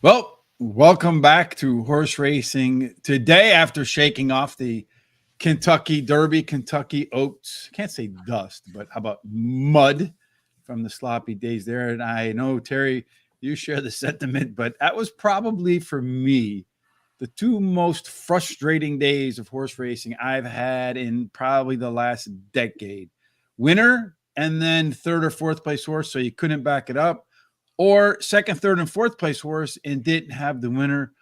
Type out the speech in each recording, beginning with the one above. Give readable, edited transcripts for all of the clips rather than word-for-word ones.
Well, welcome back to horse racing today after shaking off the Kentucky Derby, Kentucky Oaks. Can't say dust, but how about mud from the sloppy days there? And I know, Terry, you share the sentiment, but that was probably for me the two most frustrating days of horse racing I've had in probably the last decade. Winner and then third or fourth place horse, so you couldn't back it up, or second, third, and fourth place horse and didn't have the winner.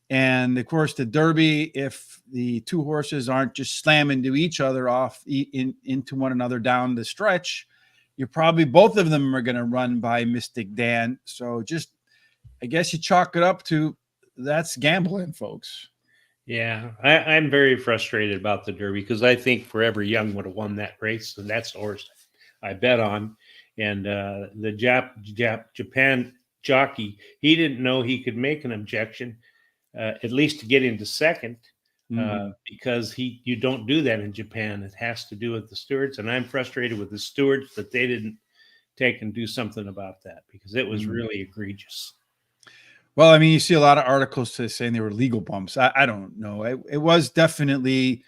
And of course, the Derby, if the two horses aren't just slamming to each other into one another down the stretch, you're probably both of them are going to run by Mystic Dan. So just, I guess you chalk it up to that's gambling, folks. Yeah, I'm very frustrated about the Derby because I think Forever Young would have won that race, and that's the horse I bet on. And the Japan jockey, he didn't know he could make an objection, at least to get into second, because you don't do that in Japan. It has to do with the stewards, and I'm frustrated with the stewards that they didn't take and do something about that because it was really egregious. Well, I mean, you see a lot of articles saying they were legal bumps. I don't know. It was definitely,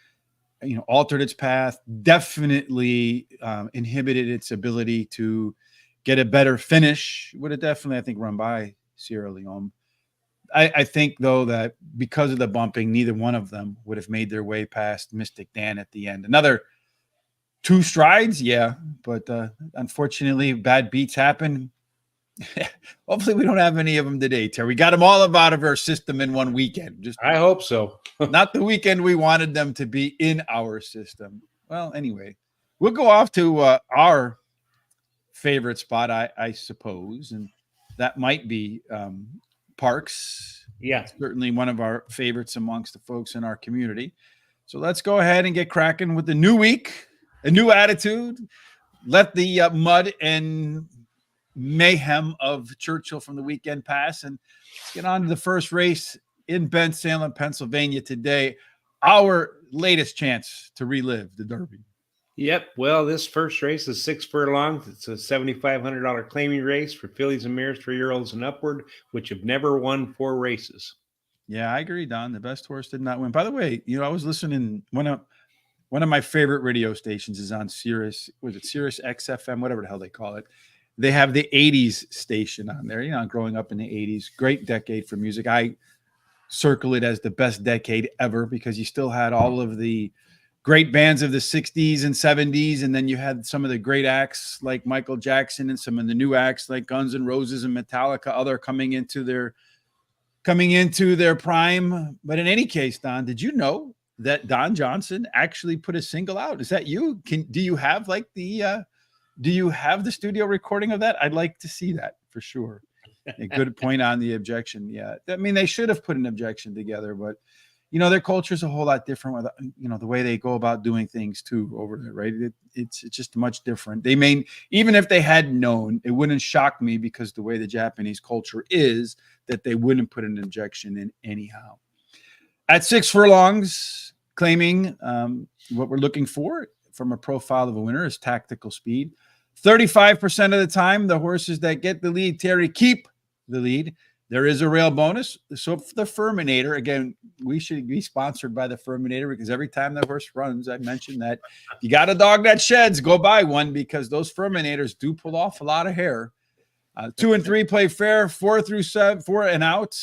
altered its path, definitely inhibited its ability to get a better finish. Would have definitely, I think, run by Sierra Leone. I think, though, that because of the bumping, neither one of them would have made their way past Mystic Dan at the end. Another two strides, yeah, but unfortunately, bad beats happen. Hopefully we don't have any of them today, Terry. We got them all out of our system in one weekend. I hope so. Not the weekend we wanted them to be in our system. Well, anyway, we'll go off to our favorite spot, I suppose, and that might be PARX. Yeah. Certainly one of our favorites amongst the folks in our community. So let's go ahead and get cracking with the new week, a new attitude. Let the mud and mayhem of Churchill from the weekend pass and get on to the first race in Bensalem, Pennsylvania today. Our latest chance to relive the Derby. Yep. Well, this first race is 6 furlongs. It's a $7,500 claiming race for fillies and mares 3-year-olds and upward, which have never won 4 races. Yeah, I agree, Don. The best horse did not win. By the way, I was listening one of my favorite radio stations is on Sirius. Was it Sirius XFM, whatever the hell they call it? They have the 80s station on there, growing up in the 80s. Great decade for music. I circle it as the best decade ever because you still had all of the great bands of the 60s and 70s. And then you had some of the great acts like Michael Jackson and some of the new acts like Guns N' Roses and Metallica, other coming into their prime. But in any case, Don, did you know that Don Johnson actually put a single out? Is that you? Do you have do you have the studio recording of that? I'd like to see that for sure. A good point on the objection. Yeah. I mean, they should have put an objection together, but their culture is a whole lot different with, the way they go about doing things too over there, right? It's just much different. They may, even if they had known, it wouldn't shock me because the way the Japanese culture is that they wouldn't put an objection in anyhow. At 6 furlongs, claiming what we're looking for from a profile of a winner is tactical speed. 35% of the time, the horses that get the lead, Terry, keep the lead. There is a rail bonus. So the Furminator, again, we should be sponsored by the Furminator because every time the horse runs, I mentioned that you got a dog that sheds, go buy one because those Furminators do pull off a lot of hair. 2 and 3 play fair, 4 through 7, 4 and out.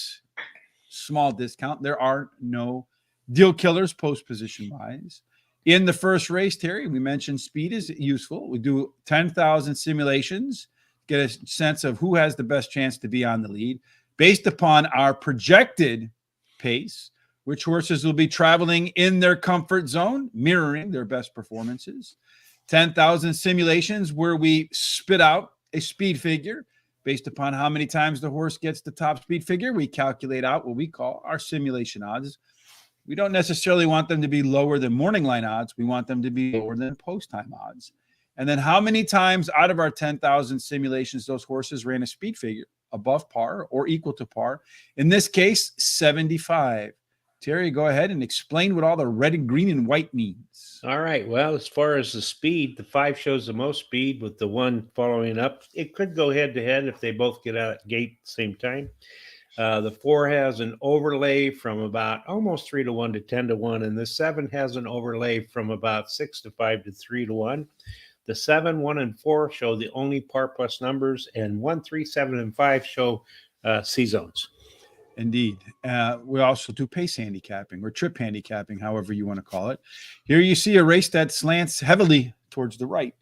Small discount. There are no deal killers post position wise. In the first race, Terry, we mentioned speed is useful. We do 10,000 simulations, get a sense of who has the best chance to be on the lead based upon our projected pace, which horses will be traveling in their comfort zone, mirroring their best performances. 10,000 simulations where we spit out a speed figure based upon how many times the horse gets the top speed figure. We calculate out what we call our simulation odds. We don't necessarily want them to be lower than morning line odds. We want them to be lower than post-time odds. And then how many times out of our 10,000 simulations those horses ran a speed figure above par or equal to par? In this case, 75. Terry, go ahead and explain what all the red and green and white means. All right. Well, as far as the speed, the 5 shows the most speed with the 1 following up. It could go head to head if they both get out at gate at the same time. The 4 has an overlay from about almost 3-1 to 10-1, and the 7 has an overlay from about 6-5 to 3-1. The 7, 1, and 4 show the only par plus numbers, and 1, 3, 7, and 5 show C zones. Indeed. We also do pace handicapping or trip handicapping, however you want to call it. Here you see a race that slants heavily towards the right.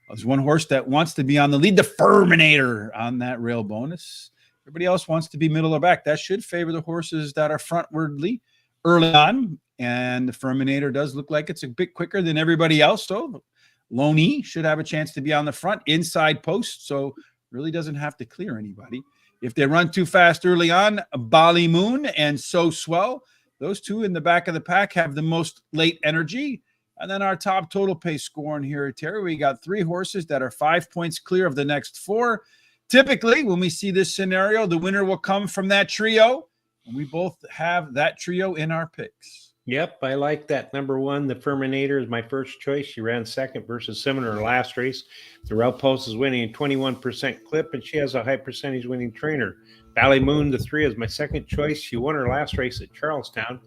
There's one horse that wants to be on the lead, the Furminator, on that rail bonus. Everybody else wants to be middle or back. That should favor the horses that are frontwardly early on. And the Furminator does look like it's a bit quicker than everybody else. So Loney should have a chance to be on the front inside post. So really doesn't have to clear anybody. If they run too fast early on, Bali Moon and So Swell, those two in the back of the pack have the most late energy. And then our top total pace scoring here, Terry, we got 3 horses that are 5 points clear of the next 4. Typically, when we see this scenario, the winner will come from that trio. And we both have that trio in our picks. Yep, I like that. Number 1, the Furminator is my first choice. She ran second versus Simon in her last race. The rail post is winning a 21% clip, and she has a high percentage winning trainer. Bali Moon, the 3, is my second choice. She won her last race at Charlestown.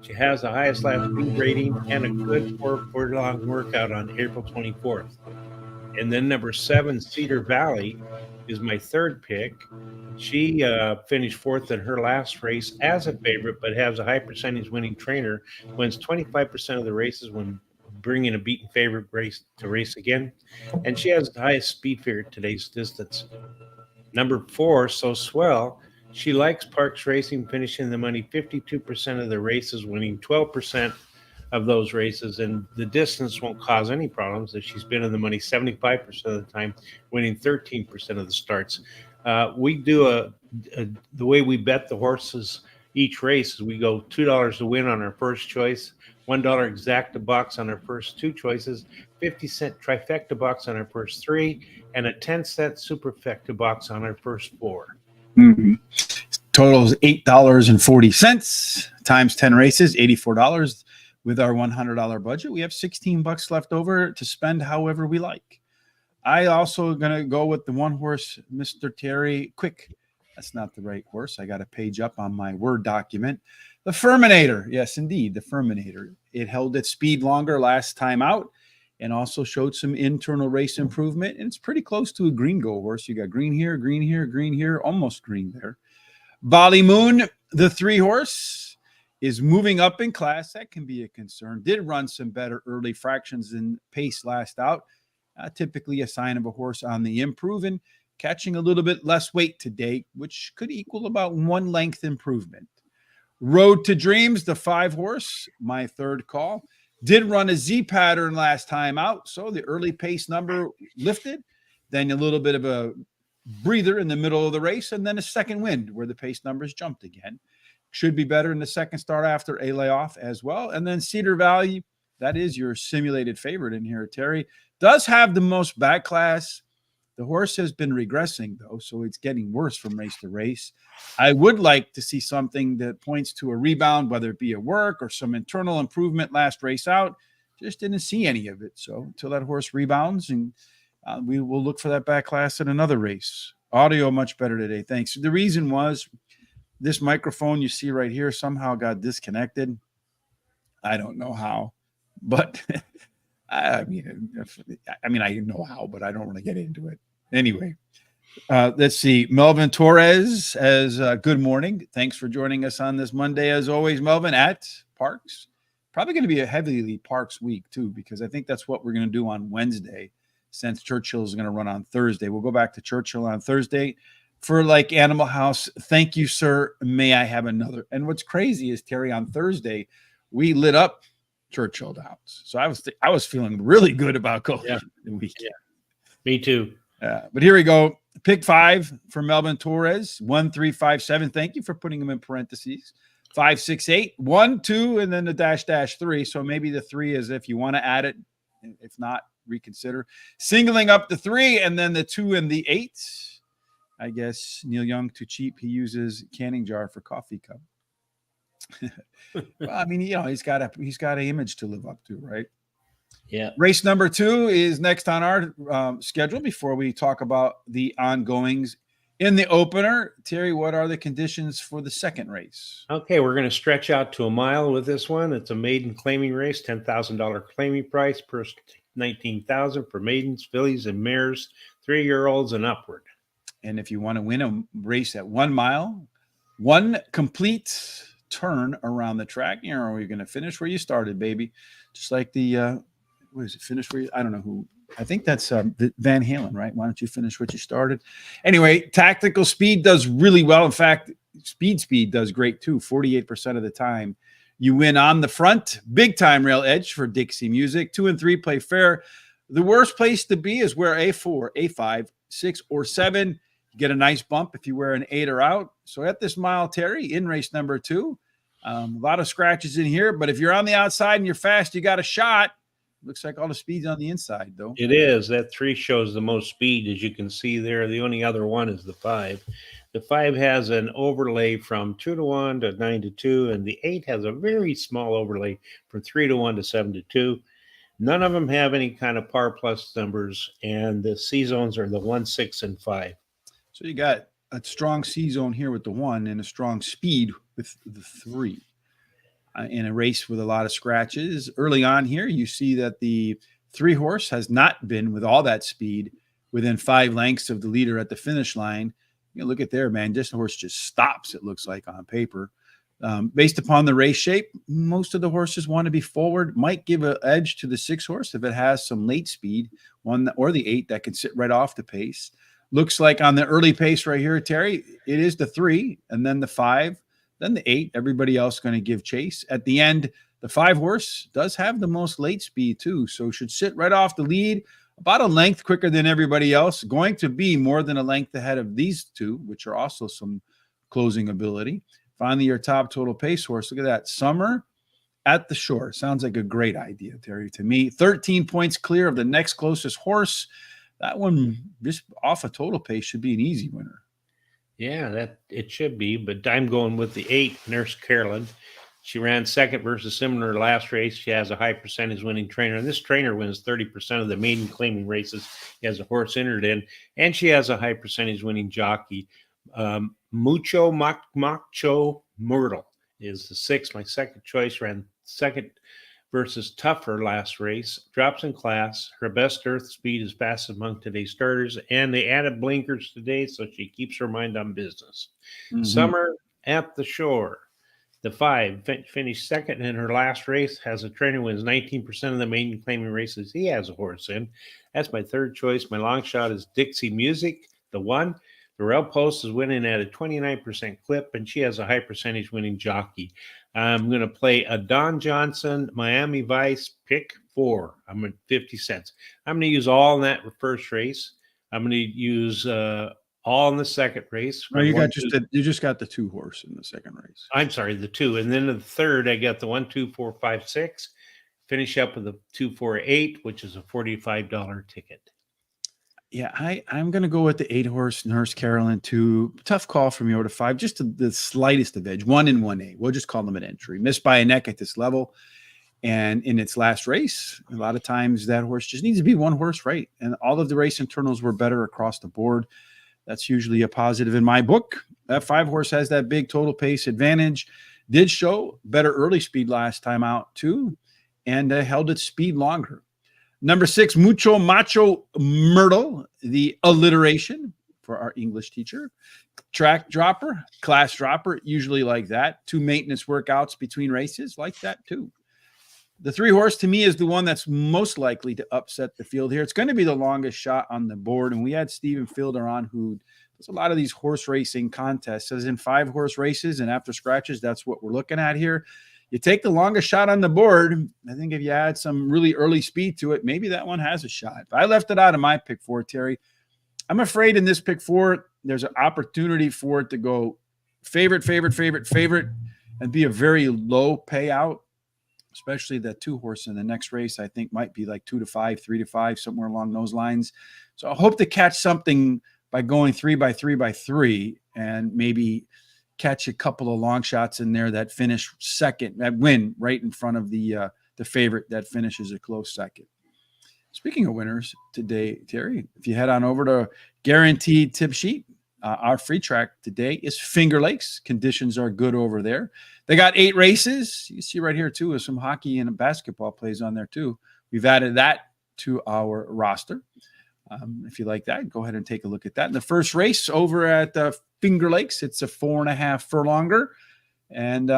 She has the highest lap speed rating and a good 4-furlong workout on April 24th. And then number 7, Cedar Valley, is my third pick. She finished 4th in her last race as a favorite, but has a high percentage winning trainer, wins 25% of the races when bringing a beaten favorite race to race again. And she has the highest speed figure at today's distance. Number 4, So Swell. She likes PARX racing, finishing the money 52% of the races, winning 12% of those races, and the distance won't cause any problems as she's been in the money 75% of the time, winning 13% of the starts. We do the way we bet the horses each race is we go $2 to win on our first choice, $1 exacta box on our first 2 choices, 50-cent trifecta box on our first 3, and a 10-cent superfecta box on our first 4. Mm-hmm. Total is $8.40 times 10 races, $84. With our $100 budget, we have $16 left over to spend however we like. I also going to go with the one horse, Mr. Terry Quick. That's not the right horse. I got a page up on my Word document. The Furminator. Yes, indeed, the Furminator. It held its speed longer last time out and also showed some internal race improvement. And it's pretty close to a green go horse. You got green here, green here, green here, almost green there. Bali Moon, the 3 horse, is moving up in class. That can be a concern. Did run some better early fractions than pace last out. Typically a sign of a horse on the improve and catching a little bit less weight today, which could equal about 1 length improvement. Road to Dreams, the 5 horse, my third call. Did run a Z pattern last time out, so the early pace number lifted, then a little bit of a breather in the middle of the race, and then a second wind where the pace numbers jumped again. Should be better in the second start after a layoff as well. And then Cedar Valley, that is your simulated favorite in here, Terry, does have the most back class. The horse has been regressing, though, so it's getting worse from race to race. I would like to see something that points to a rebound, whether it be a work or some internal improvement last race out. Just didn't see any of it. So until that horse rebounds, and we will look for that back class at another race. Audio much better today. Thanks. The reason was this microphone you see right here somehow got disconnected. I don't know how, but I mean, I know how, but I don't want to get into it. Anyway, let's see. Melvin Torres says, good morning. Thanks for joining us on this Monday, as always, Melvin, at PARX. Probably going to be a heavily PARX week, too, because I think that's what we're going to do on Wednesday, since Churchill is going to run on Thursday. We'll go back to Churchill on Thursday. For like Animal House, thank you, sir. May I have another? And what's crazy is, Terry, on Thursday, we lit up Churchill Downs. So I was feeling really good about going the weekend. Yeah. Me too. But here we go. Pick 5 for Melvin Torres, 1, 3, 5, 7. Thank you for putting them in parentheses. 5, 6, 8, 1, 2, and then the dash 3. So maybe the 3 is if you want to add it. If not, reconsider. Singling up the 3 and then the 2 and the 8. I guess Neil Young, too cheap. He uses canning jar for coffee cup. Well, I mean, he's got an image to live up to, right? Yeah. Race number 2 is next on our schedule before we talk about the ongoings In the opener, Terry, what are the conditions for the second race? Okay, we're going to stretch out to a mile with this one. It's a maiden claiming race, $10,000 claiming price, purse $19,000 for maidens, fillies, and mares, 3-year-olds and upward. And if you want to win a race at 1 mile, one complete turn around the track, you're going to finish where you started, baby. Just like the what is it? Finish where you, I don't know who. I think that's Van Halen, right? Why don't you finish what you started? Anyway, tactical speed does really well. In fact, speed does great too. 48% of the time, you win on the front. Big time rail edge for Dixie Music. 2 and 3 play fair. The worst place to be is where A4, A5, 6, or 7. You get a nice bump if you wear an 8 or out. So at this mile, Terry, in race number 2, a lot of scratches in here. But if you're on the outside and you're fast, you got a shot. Looks like all the speed's on the inside, though. It is. That 3 shows the most speed, as you can see there. The only other one is the 5. The 5 has an overlay from 2 to 1 to 9 to 2, and the 8 has a very small overlay from 3 to 1 to 7 to 2. None of them have any kind of par plus numbers, and the C zones are the 1, 6, and 5. So you got a strong C zone here with the 1 and a strong speed with the 3. In a race with a lot of scratches. Early on here, you see that the 3 horse has not been with all that speed within 5 lengths of the leader at the finish line. You know, look at there, man. This horse just stops, it looks like, on paper. Based upon the race shape, most of the horses want to be forward. Might give an edge to the 6 horse if it has some late speed, 1 or the 8 that can sit right off the pace. Looks like on the early pace right here, Terry, it is the 3 and then the 5. Then the 8, everybody else going to give chase. At the end, the 5 horse does have the most late speed too, so should sit right off the lead, about a length quicker than everybody else, going to be more than a length ahead of these 2, which are also some closing ability. Finally, your top total pace horse. Look at that. Summer at the Shore. Sounds like a great idea, Terry, to me. 13 points clear of the next closest horse. That one, just off a total pace, should be an easy winner. Yeah, that it should be, but I'm going with the 8, Nurse Carolyn. She ran second versus similar last race. She has a high percentage winning trainer, and this trainer wins 30% of the maiden claiming races he has a horse entered in, and she has a high percentage winning jockey. Mucho Macho Myrtle is the 6. My second choice, ran second versus Tougher last race, drops in class. Her best earth speed is fast among today's starters, and they added blinkers today, so she keeps her mind on business. Mm-hmm. Summer at the Shore. The 5 finished second in her last race, has a trainer wins 19% of the maiden claiming races he has a horse in. That's my third choice. My long shot is Dixie Music, the 1. The rail post is winning at a 29% clip, and she has a high percentage winning jockey. I'm going to play a Don Johnson Miami Vice pick 4. I'm at 50 cents. I'm going to use all in that first race. I'm going to use all in the second race. No, you just got the 2 horse in the second race. I'm sorry, the 2, and then the third I got the 1, 2, 4, 5, 6. Finish up with the 2, 4, 8, which is a $45 ticket. Yeah, I'm going to go with the 8 horse Nurse Carolyn 2. Tough call from Yoda 5, just the slightest of edge. 1 and 1A. We'll just call them an entry. Missed by a neck at this level. And in its last race, a lot of times that horse just needs to be 1 horse right. And all of the race internals were better across the board. That's usually a positive in my book. That 5 horse has that big total pace advantage. Did show better early speed last time out too, and held its speed longer. Number 6, Mucho Macho Myrtle, the alliteration for our English teacher. Track dropper, class dropper, usually like that. 2 maintenance workouts between races, like that too. The 3 horse to me is the one that's most likely to upset the field here. It's going to be the longest shot on the board. And we had Stephen Fielder on, who does a lot of these horse racing contests. As in 5 horse races and after scratches, that's what we're looking at here. You take the longest shot on the board. I think if you add some really early speed to it, maybe that one has a shot. But I left it out of my pick 4, Terry. I'm afraid in this pick 4, there's an opportunity for it to go favorite, and be a very low payout, especially that 2 horse in the next race. I think might be like 2 to 5, 3 to 5, somewhere along those lines. So I hope to catch something by going 3 by 3 by 3 and maybe catch a couple of long shots in there that finish second, that win right in front of the favorite that finishes a close second. Speaking of winners today, Terry, if you head on over to Guaranteed Tip Sheet, our free track today is Finger Lakes. Conditions are good over there. They got 8 races. You see right here, too, with some hockey and basketball plays on there, too. We've added that to our roster. If you like that, go ahead and take a look at that. And the first race over at Finger Lakes, it's a 4.5 furlonger, and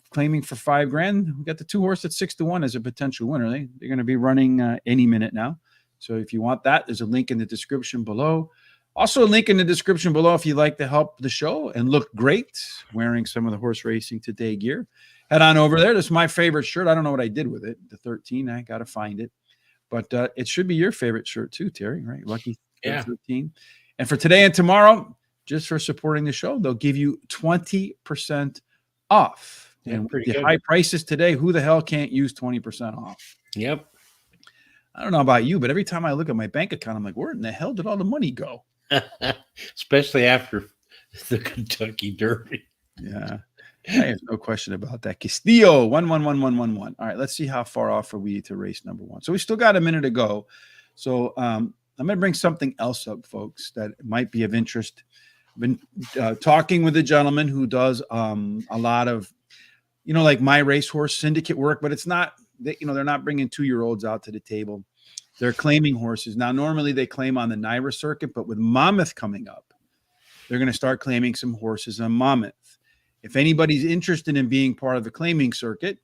claiming for $5,000. We got the 2-horse at 6-1 as a potential winner. They're going to be running any minute now. So if you want that, there's a link in the description below. Also, a link in the description below if you'd like to help the show and look great wearing some of the Horse Racing Today gear. Head on over there. This is my favorite shirt. I don't know what I did with it. The 13. I got to find it. But it should be your favorite shirt too, Terry, right? Lucky 13. And for today and tomorrow, just for supporting the show, they'll give you 20% off. Yeah, and with the good. high prices today, who the hell can't use 20% off? Yep. I don't know about you, but every time I look at my bank account, I'm like, where in the hell did all the money go? Especially after the Kentucky Derby. Yeah. There's no question about that. Castillo, 1-1-1-1-1-1. All right, let's see how far off are we to race number 1. So we still got a minute to go. So I'm going to bring something else up, folks, that might be of interest. I've been talking with a gentleman who does a lot of, like my racehorse syndicate work, but it's not, they're not bringing 2-year-olds out to the table. They're claiming horses. Now, normally they claim on the NYRA circuit, but with Monmouth coming up, they're going to start claiming some horses on Monmouth. If anybody's interested in being part of the claiming circuit,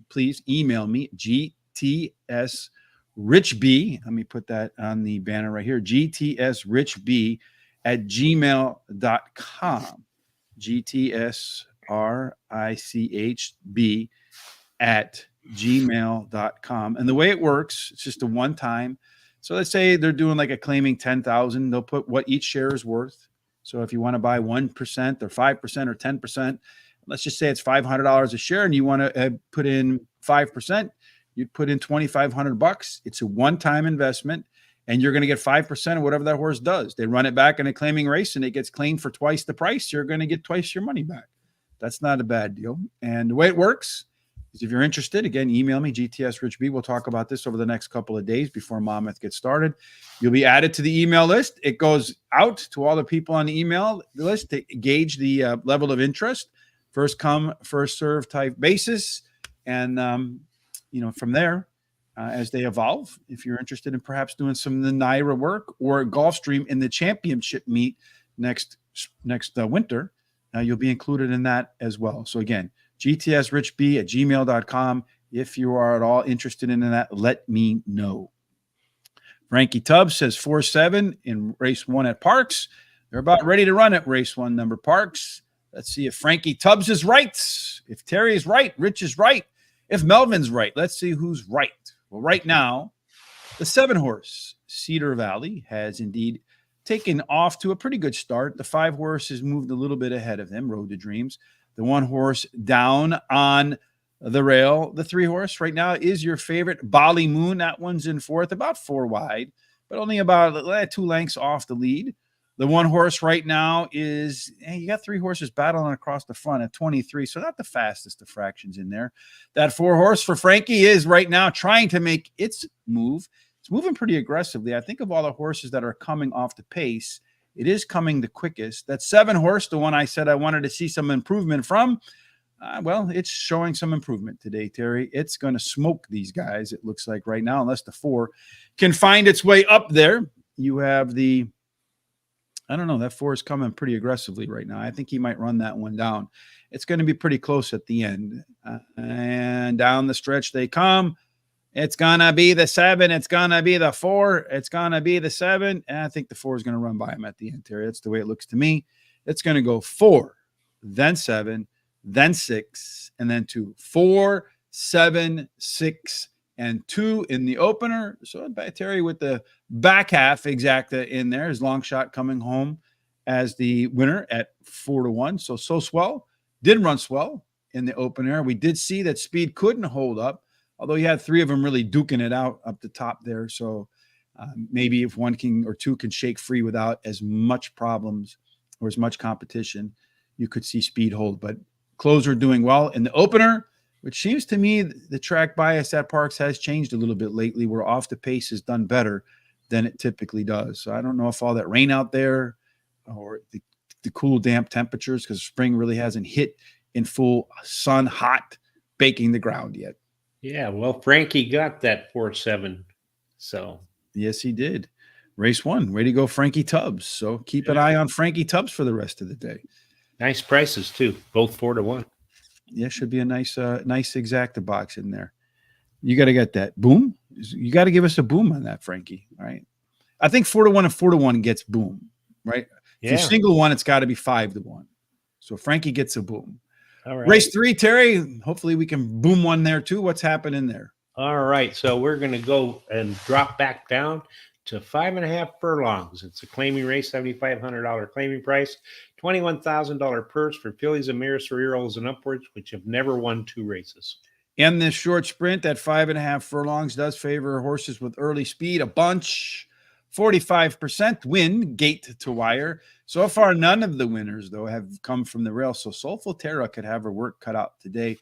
please email me, GTSRichB. Let me put that on the banner right here, GTSRichB at gmail.com. GTSRichB at gmail.com. And the way it works, it's just a one-time. So let's say they're doing like a claiming 10,000. They'll put what each share is worth. So if you want to buy 1% or 5% or 10%, let's just say it's $500 a share and you want to put in 5%, you'd put in $2,500. It's a one-time investment and you're going to get 5% of whatever that horse does. They run it back in a claiming race and it gets claimed for twice the price. You're going to get twice your money back. That's not a bad deal. And the way it works is if you're interested, again, email me, GTSRichB. We'll talk about this over the next couple of days before Monmouth gets started. You'll be added to the email list. It goes out to all the people on the email list to gauge the level of interest. First come, first serve type basis. And, from there, as they evolve, if you're interested in perhaps doing some of the NYRA work or Gulfstream in the championship meet next winter, you'll be included in that as well. So again, GTSRichB at gmail.com. If you are at all interested in that, let me know. Frankie Tubbs says 4-7 in race 1 at PARX. They're about ready to run at race 1 number PARX. Let's see if Frankie Tubbs is right. If Terry is right, Rich is right. If Melvin's right, let's see who's right. Well, right now, the 7-horse Cedar Valley has indeed taken off to a pretty good start. The 5-horse has moved a little bit ahead of them, Road to Dreams. The 1-horse down on the rail. The 3-horse right now is your favorite, Bali Moon. That one's in 4th, about 4 wide, but only about 2 lengths off the lead. The 1-horse right now is, you got 3 horses battling across the front at 23, so not the fastest of fractions in there. That 4-horse for Frankie is right now trying to make its move. It's moving pretty aggressively. I think of all the horses that are coming off the pace, it is coming the quickest. That 7-horse, the one I said I wanted to see some improvement from, well, it's showing some improvement today, Terry. It's going to smoke these guys, it looks like right now, unless the 4 can find its way up there. You have the, I don't know, that 4 is coming pretty aggressively right now. I think he might run that one down. It's going to be pretty close at the end. And down the stretch they come. It's going to be the 7. It's going to be the 4. It's going to be the 7. And I think the 4 is going to run by him at the end, Terry. That's the way it looks to me. It's going to go 4, then 7, then 6, and then 2. 4, 7, 6, and 2 in the opener. So Terry with the back half exacta in there. His long shot coming home as the winner at 4-1. So swell. Did run swell in the opener. We did see that speed couldn't hold up, although you had 3 of them really duking it out up the top there. So maybe if 1 or 2 can shake free without as much problems or as much competition, you could see speed hold. But closer doing well in the opener, which seems to me the track bias at PARX has changed a little bit lately, where off the pace has done better than it typically does. So I don't know if all that rain out there or the cool, damp temperatures, because spring really hasn't hit in full sun, hot, baking the ground yet. Yeah, well, Frankie got that 4-7. So, Yes, he did. Race 1. Way to go, Frankie Tubbs. So keep an yeah, eye on Frankie Tubbs for the rest of the day. nice prices too, both 4-1. Yeah, should be a nice exacta box in there. You got to get that boom. You got to give us a boom on that, Frankie. All right. I think 4-1 and 4-1 gets boom, right? If you Yeah. single one, it's got to be 5-1. So Frankie gets a boom. All right. Race 3, Terry. Hopefully we can boom one there too. What's happening there? All right. So we're going to go and drop back down to 5.5 furlongs. It's a claiming race, $7,500 claiming price, $21,000 purse for fillies and mares, 3-year-olds and upwards, which have never won 2 races. And this short sprint at 5.5 furlongs does favor horses with early speed, a bunch. 45% win gate to wire. So far, none of the winners, though, have come from the rail. So Soulful Terra could have her work cut out today.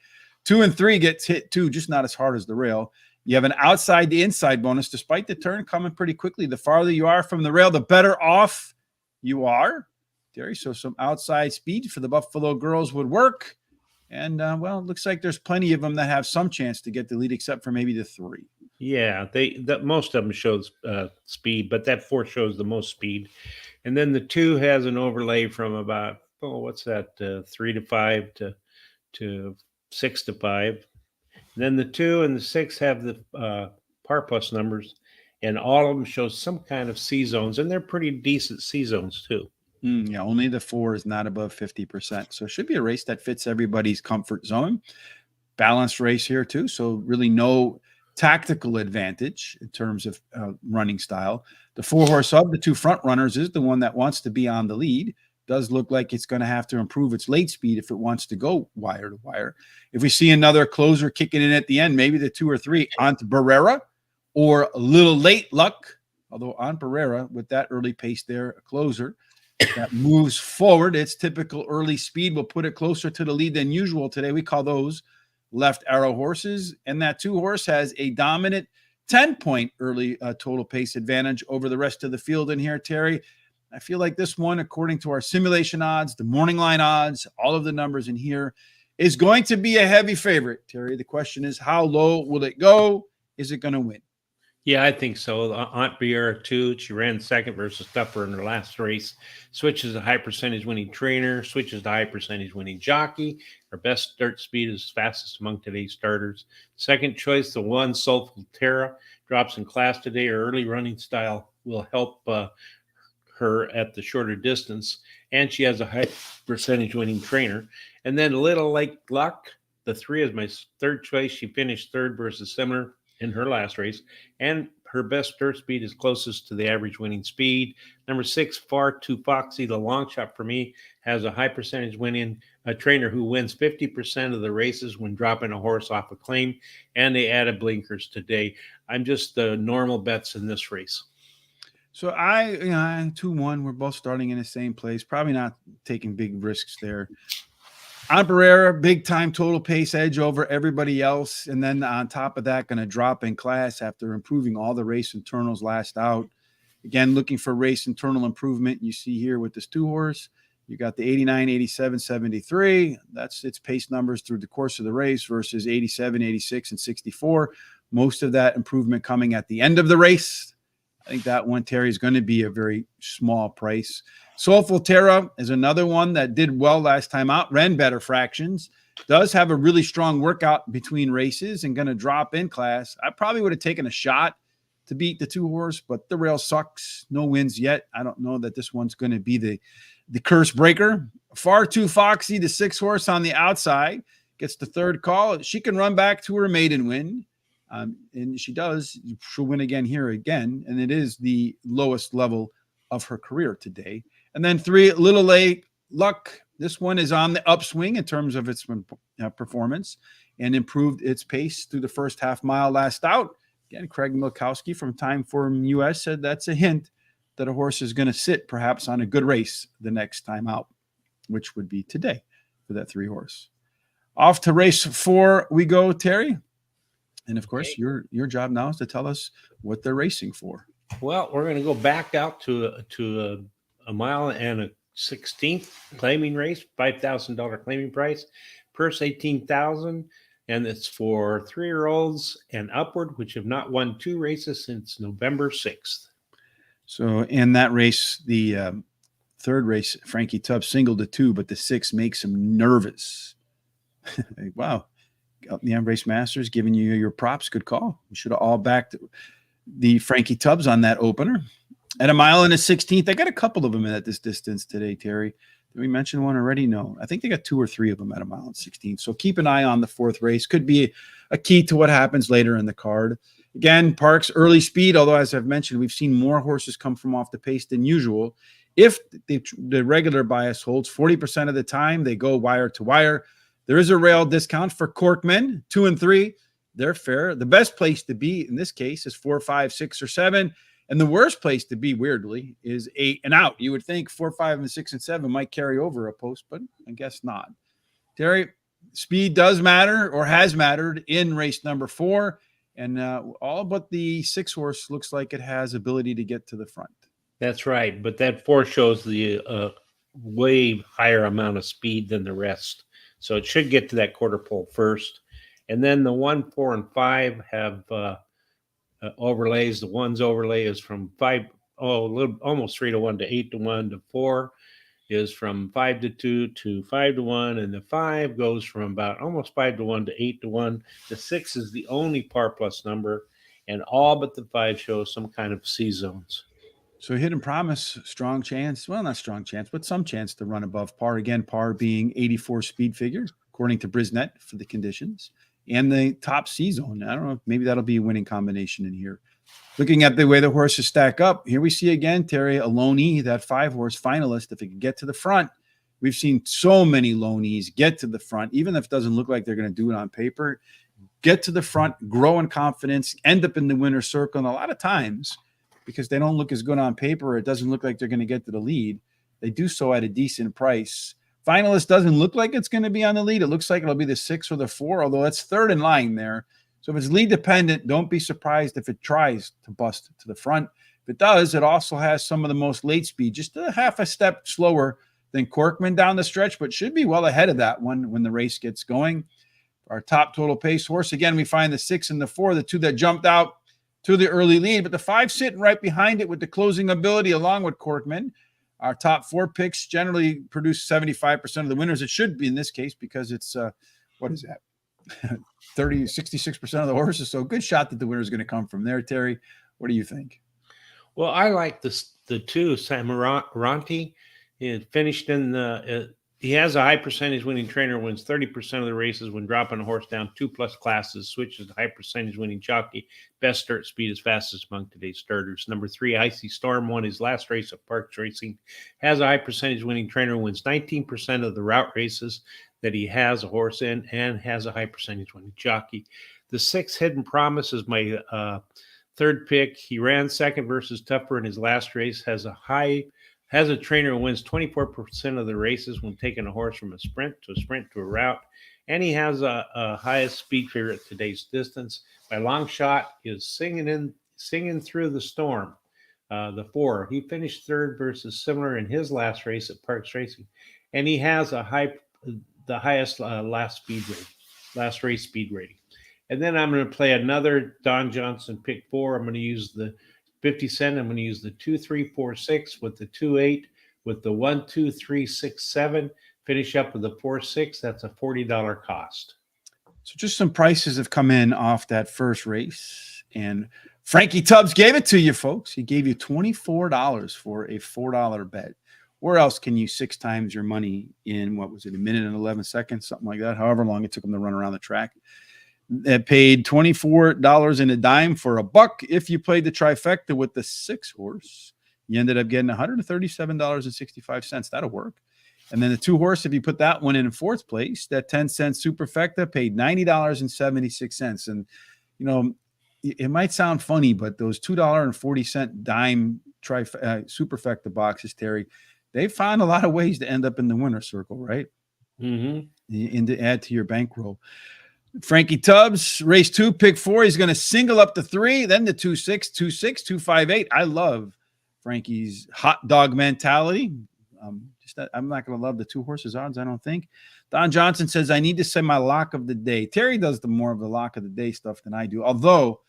2 and 3 gets hit too, just not as hard as the rail. You have an outside to inside bonus, despite the turn coming pretty quickly. The farther you are from the rail, the better off you are, Terry. So some outside speed for the Buffalo Girls would work. And, well, it looks like there's plenty of them that have some chance to get the lead, except for maybe the 3. Yeah, most of them shows speed, but that 4 shows the most speed. And then the 2 has an overlay from about, what's that, 3 to 5 to 6 to 5. And then the 2 and the 6 have the PARX numbers, and all of them show some kind of C zones, and they're pretty decent C zones too. Yeah, only the 4 is not above 50%. So it should be a race that fits everybody's comfort zone. Balanced race here too. So really no tactical advantage in terms of running style. The 4-horse of the 2 front runners is the one that wants to be on the lead. Does look like it's going to have to improve its late speed if it wants to go wire to wire. If we see another closer kicking in at the end, maybe the 2 or 3, Aunt Barrera or a little late luck. Although Aunt Barrera, with that early pace there, a closer that moves forward, its typical early speed will put it closer to the lead than usual today. We call those left arrow horses. And that 2-horse has a dominant 10-point early total pace advantage over the rest of the field in here, Terry. I feel like this one, according to our simulation odds, the morning line odds, all of the numbers in here, is going to be a heavy favorite, Terry. The question is, how low will it go? Is it going to win? Yeah, I think so. Aunt Barrera, too. She ran second versus Tupper in her last race. Switches a high percentage winning trainer. Switches to high percentage winning jockey. Her best start speed is fastest among today's starters. Second choice, the 1 Soulful Terra, drops in class today. Her early running style will help her at the shorter distance, and she has a high percentage winning trainer. And then Little Lake Luck, the 3 is my third choice. She finished third versus similar in her last race, and her best start speed is closest to the average winning speed. Number 6, Far Too Foxy, the long shot for me, has a high percentage winning, a trainer who wins 50% of the races when dropping a horse off a claim, and they added blinkers today. I'm just the normal bets in this race. So I 2-1, we're both starting in the same place, probably not taking big risks there. Aunt Barrera, big time total pace edge over everybody else. And then on top of that, going to drop in class after improving all the race internals last out. Again, looking for race internal improvement. You see here with this 2-horse, you got the 89, 87, 73. That's its pace numbers through the course of the race versus 87, 86, and 64. Most of that improvement coming at the end of the race. I think that one, Terry, is going to be a very small price. Soulful Terra is another one that did well last time out, ran better fractions, does have a really strong workout between races and going to drop in class. I probably would have taken a shot to beat the 2-horse, but the rail sucks. No wins yet. I don't know that this one's going to be the curse breaker. Far Too Foxy, the 6-horse on the outside, gets the third call. She can run back to her maiden win. And she does. She'll win again here again. And it is the lowest level of her career today. And then 3, Little Lake Luck. This one is on the upswing in terms of its performance and improved its pace through the first half mile last out. Again, Craig Milkowski from Timeform US said that's a hint that a horse is going to sit perhaps on a good race the next time out, which would be today for that 3-horse. Off to race 4 we go, Terry. And of course, your job now is to tell us what they're racing for. Well, we're going to go back out to a mile and a 16th claiming race, $5,000 claiming price, purse 18,000, and it's for 3-year-olds and upward, which have not won 2 races since November 6th. So in that race, the third race, Frankie Tubbs singled the 2, but the 6 makes him nervous. Wow. The Race Masters giving you your props. Good call. You should have all backed the Frankie Tubbs on that opener. At a mile and a 16th, I got a couple of them at this distance today, Terry. Did we mention one already? No. I think they got 2 or 3 of them at a mile and 16. So keep an eye on the 4th race. Could be a key to what happens later in the card. Again, PARX early speed, although as I've mentioned, we've seen more horses come from off the pace than usual. If the regular bias holds, 40% of the time they go wire to wire. There is a rail discount for Corkmen, 2 and 3. They're fair. The best place to be in this case is 4, 5, 6, or 7. And the worst place to be, weirdly, is 8 and out. You would think 4, 5, and 6 and 7 might carry over a post, but I guess not. Terry, speed does matter or has mattered in race number 4. And all but the 6 horse looks like it has ability to get to the front. That's right. But that 4 shows the way higher amount of speed than the rest. So it should get to that quarter pole first. And then the 1, 4, and 5 have overlays. The 1's overlay is from almost 3 to 1 to 8 to 1 to 4 is from 5 to 2 to 5 to 1. And the 5 goes from about almost 5 to 1 to 8 to 1. The 6 is the only par plus number. And all but the 5 shows some kind of C zones. So Hidden Promise, strong chance. Well, not strong chance, but some chance to run above par. Again, par being 84 speed figure, according to Brisnet for the conditions. And the top C zone. I don't know, maybe that'll be a winning combination in here. Looking at the way the horses stack up, here we see again, Terry, a Lone E, that 5-horse finalist. If it can get to the front, we've seen so many Lone E's get to the front, even if it doesn't look like they're going to do it on paper. Get to the front, grow in confidence, end up in the winner's circle. And a lot of times, because they don't look as good on paper, or it doesn't look like they're going to get to the lead, they do so at a decent price. Finalist doesn't look like it's going to be on the lead. It looks like it'll be the 6 or the 4, although it's third in line there. So if it's lead dependent, don't be surprised if it tries to bust to the front. If it does, it also has some of the most late speed, just a half a step slower than Corkman down the stretch, but should be well ahead of that one when the race gets going. Our top total pace horse, again, we find the 6 and the 4, the 2 that jumped out to the early lead, but the 5 sitting right behind it with the closing ability along with Corkman. Our top 4 picks generally produce 75% of the winners. It should be in this case because it's, what is that? 66% of the horses. So good shot that the winner is going to come from there. Terry, what do you think? Well, I like the 2, Samaranti. He finished in the, he has a high percentage winning trainer, wins 30% of the races when dropping a horse down 2+ classes, switches to high percentage winning jockey, best start speed is fastest among today's starters. Number 3, Icy Storm, won his last race at PARX Racing, has a high percentage winning trainer, wins 19% of the route races that he has a horse in, and has a high percentage winning jockey. The 6, Hidden Promise, is my third pick. He ran second versus Tupper in his last race, has a trainer who wins 24% of the races when taking a horse from a sprint to a route. And he has a highest speed figure at today's distance. My long shot is Singing Through the Storm, the 4. He finished third versus similar in his last race at PARX Racing. And he has the highest last race speed rating. And then I'm going to play another Don Johnson pick 4. I'm going to use the 50 cent. I'm going to use the 2, 3, 4, 6 with the 2, 8 with the 1, 2, 3, 6, 7. Finish up with the 4, 6. That's a $40 cost. So just some prices have come in off that first race, and Frankie Tubbs gave it to you, folks. He gave you $24 for a $4 bet. Where else can you 6 times your money in, what was it, 1 minute and 11 seconds, something like that, however long it took him to run around the track? It paid $24 and a dime for $1 if you played the trifecta with the 6 horse. You ended up getting $137.65. That'll work. And then the 2 horse, if you put that one in 4th place, that 10-cent superfecta paid $90.76. And, you know, it might sound funny, but those $2.40 dime superfecta boxes, Terry, they found a lot of ways to end up in the winner's circle, right? Mm-hmm. And to add to your bankroll. Frankie Tubbs, race 2, pick 4. He's going to single up the 3, then the 2, 6, 2, 6, 2, 5, 8. I love Frankie's hot dog mentality. I'm not going to love the 2 horses odds, I don't think. Don Johnson says, I need to say my lock of the day. Terry does the more of the lock of the day stuff than I do. Although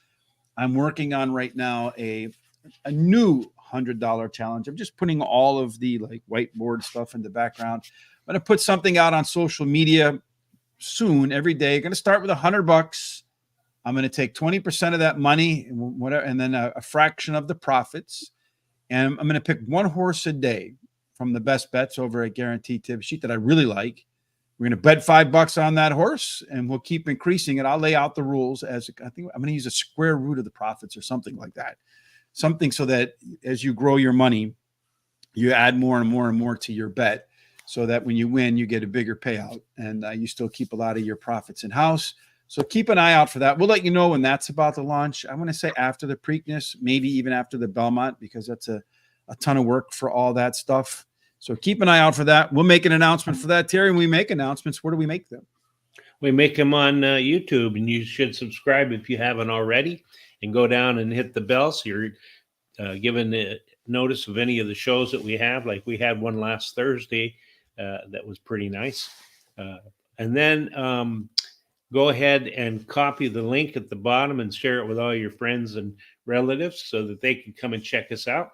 I'm working on right now a new $100 challenge. I'm just putting all of the like whiteboard stuff in the background. I'm going to put something out on social media soon every day. Going to start with $100. I'm going to take 20% of that money, whatever, and then a fraction of the profits. And I'm going to pick one horse a day from the best bets over a guaranteed tip sheet that I really like. We're going to bet $5 on that horse, and we'll keep increasing it. I'll lay out the rules as I think I'm going to use a square root of the profits or something like that. Something so that as you grow your money, you add more and more and more to your bet so that when you win, you get a bigger payout and you still keep a lot of your profits in house. So keep an eye out for that. We'll let you know when that's about to launch. I want to say after the Preakness, maybe even after the Belmont, because that's a ton of work for all that stuff. So keep an eye out for that. We'll make an announcement for that, Terry. When we make announcements, where do we make them? We make them on YouTube, and you should subscribe if you haven't already, and go down and hit the bell so you're given the notice of any of the shows that we have. Like we had one last Thursday that was pretty nice. And then go ahead and copy the link at the bottom and share it with all your friends and relatives so that they can come and check us out.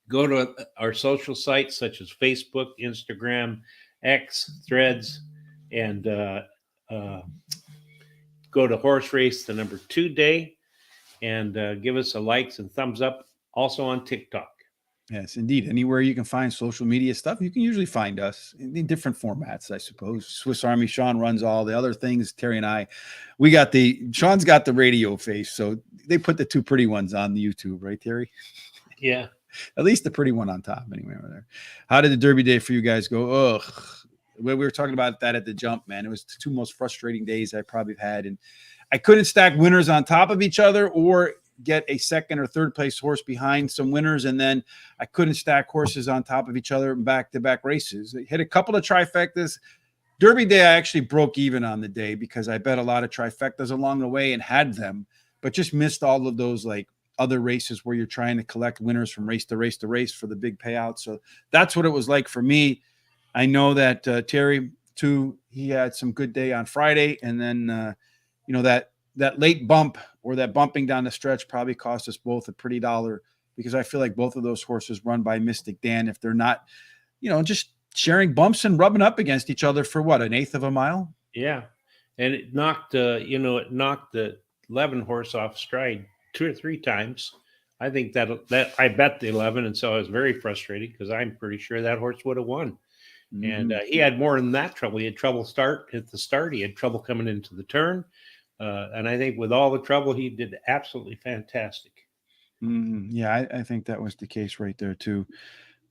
Go to our social sites such as Facebook, Instagram, X, Threads, and go to Horse Race the number 2 day and give us a likes and thumbs up. Also on TikTok. Yes, indeed. Anywhere you can find social media stuff, you can usually find us in different formats, I suppose. Swiss Army Sean runs all the other things. Terry and I, Sean's got the radio face, so they put the 2 pretty ones on the YouTube, right, Terry? Yeah. At least the pretty one on top, anyway. Over there. How did the Derby day for you guys go? Ugh. We were talking about that at the jump, man. It was the 2 most frustrating days I probably had, and I couldn't stack winners on top of each other or get a second or third place horse behind some winners, and then I couldn't stack horses on top of each other in back-to-back races. I hit a couple of trifectas. Derby day, I actually broke even on the day because I bet a lot of trifectas along the way and had them, but just missed all of those like other races where you're trying to collect winners from race to race to race for the big payout. So that's what it was like for me. I know that Terry, too, he had some good day on Friday, and then that late bump or that bumping down the stretch probably cost us both a pretty dollar, because I feel like both of those horses run by Mystic Dan, if they're not, just sharing bumps and rubbing up against each other for what, 1/8 of a mile? Yeah. And it knocked the 11 horse off stride 2 or 3 times. I think that I bet the 11. And so I was very frustrated because I'm pretty sure that horse would have won. Mm-hmm. And he had more than that trouble. He had trouble at the start. He had trouble coming into the turn. And I think with all the trouble, he did absolutely fantastic. Yeah, I think that was the case right there too.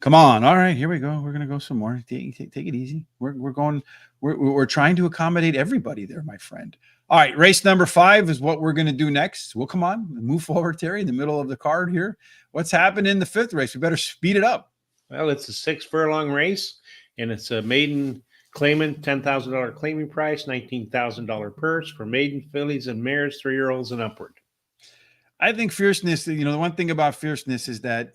Come on. All right, here we go. We're going to go some more. Take it easy. We're trying to accommodate everybody there, my friend. All right, race number 5 is what we're going to do next. Well, come on, move forward, Terry, in the middle of the card here. What's happened in the 5th race? We better speed it up. Well, it's a 6 furlong race, and it's a maiden claimant, $10,000 claiming price, $19,000 purse for maiden fillies and mares, 3-year-olds and upward. I think Fierceness, the one thing about Fierceness is that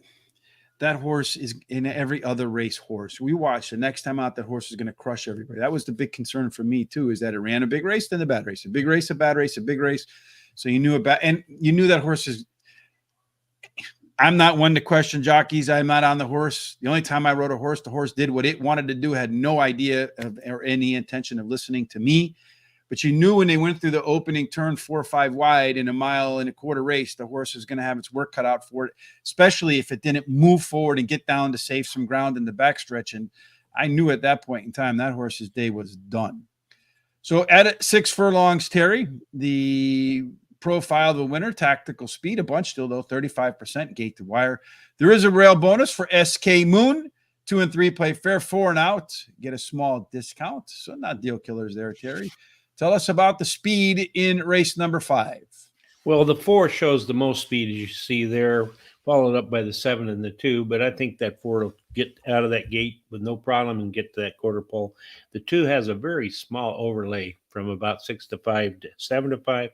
horse is in every other race horse. We watch the next time out, that horse is going to crush everybody. That was the big concern for me too, is that it ran a big race, then a bad race, a big race, a bad race, a big race. So you knew and you knew that horse is. I'm not one to question jockeys. I'm not on the horse. The only time I rode a horse, the horse did what it wanted to do, had no idea or any intention of listening to me. But you knew when they went through the opening turn 4 or 5 wide in a 1.25 mile race, the horse is going to have its work cut out for it, especially if it didn't move forward and get down to save some ground in the backstretch. And I knew at that point in time that horse's day was done. So at 6 furlongs, Terry, the profile of the winner, tactical speed, a bunch still though, 35% gate to wire. There is a rail bonus for SK Moon. 2 and 3 play fair, 4 and out, get a small discount. So not deal killers there, Terry. Tell us about the speed in race number 5. Well, the 4 shows the most speed, as you see there, followed up by the 7 and the 2. But I think that 4 will get out of that gate with no problem and get to that quarter pole. The 2 has a very small overlay from about 6 to 5 to 7 to 5.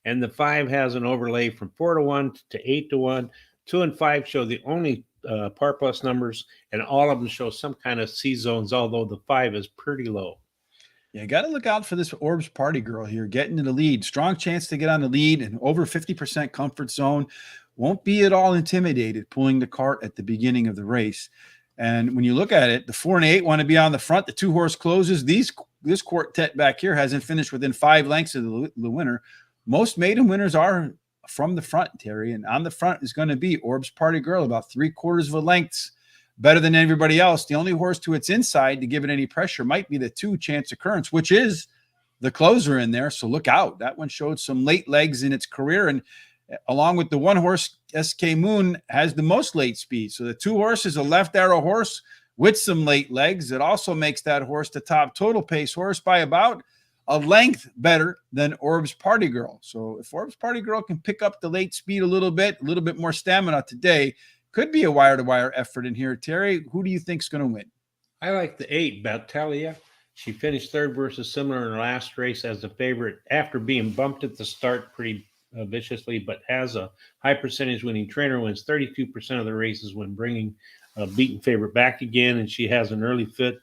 And the 5 has an overlay from 4 to 1 to 8 to 1. 2 and 5 show the only par plus numbers, and all of them show some kind of C zones, although the 5 is pretty low. Yeah, got to look out for this Orbs Party Girl here, getting in the lead. Strong chance to get on the lead and over 50% comfort zone. Won't be at all intimidated pulling the cart at the beginning of the race. And when you look at it, the 4 and 8 want to be on the front. The 2 horse closes. This quartet back here hasn't finished within 5 lengths of the winner. Most maiden winners are from the front, Terry. And on the front is going to be Orbs Party Girl, about 3/4 of a length better than everybody else. The only horse to its inside to give it any pressure might be the 2 Chance Occurrence, which is the closer in there. So look out. That one showed some late legs in its career. And along with the 1 horse, SK Moon has the most late speed. So the 2 horses, a left arrow horse with some late legs. It also makes that horse the top total pace horse by about a length better than Orbs Party Girl. So if Orbs Party Girl can pick up the late speed a little bit more stamina today, could be a wire-to-wire effort in here. Terry, who do you think is going to win? I like the 8, Batelia. She finished 3rd versus similar in her last race as the favorite after being bumped at the start pretty viciously, but has a high percentage winning trainer, wins 32% of the races when bringing a beaten favorite back again, and she has an early fit,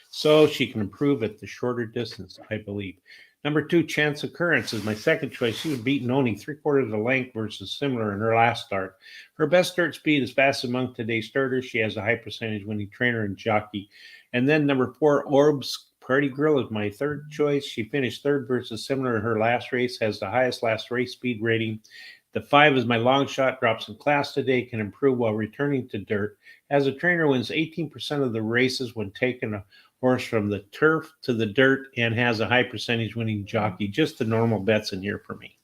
so she can improve at the shorter distance, I believe. Number 2, Chance Occurrence is my second choice. She was beaten only 3/4 of the length versus similar in her last start. Her best start speed is fast among today's starters. She has a high percentage winning trainer and jockey. And then number 4, Orbs Party Girl is my third choice. She finished 3rd versus similar in her last race, has the highest last race speed rating. The 5 is my long shot, drops in class today, can improve while returning to dirt. As a trainer, wins 18% of the races when taking a horse from the turf to the dirt, and has a high percentage winning jockey. Just the normal bets in here for me.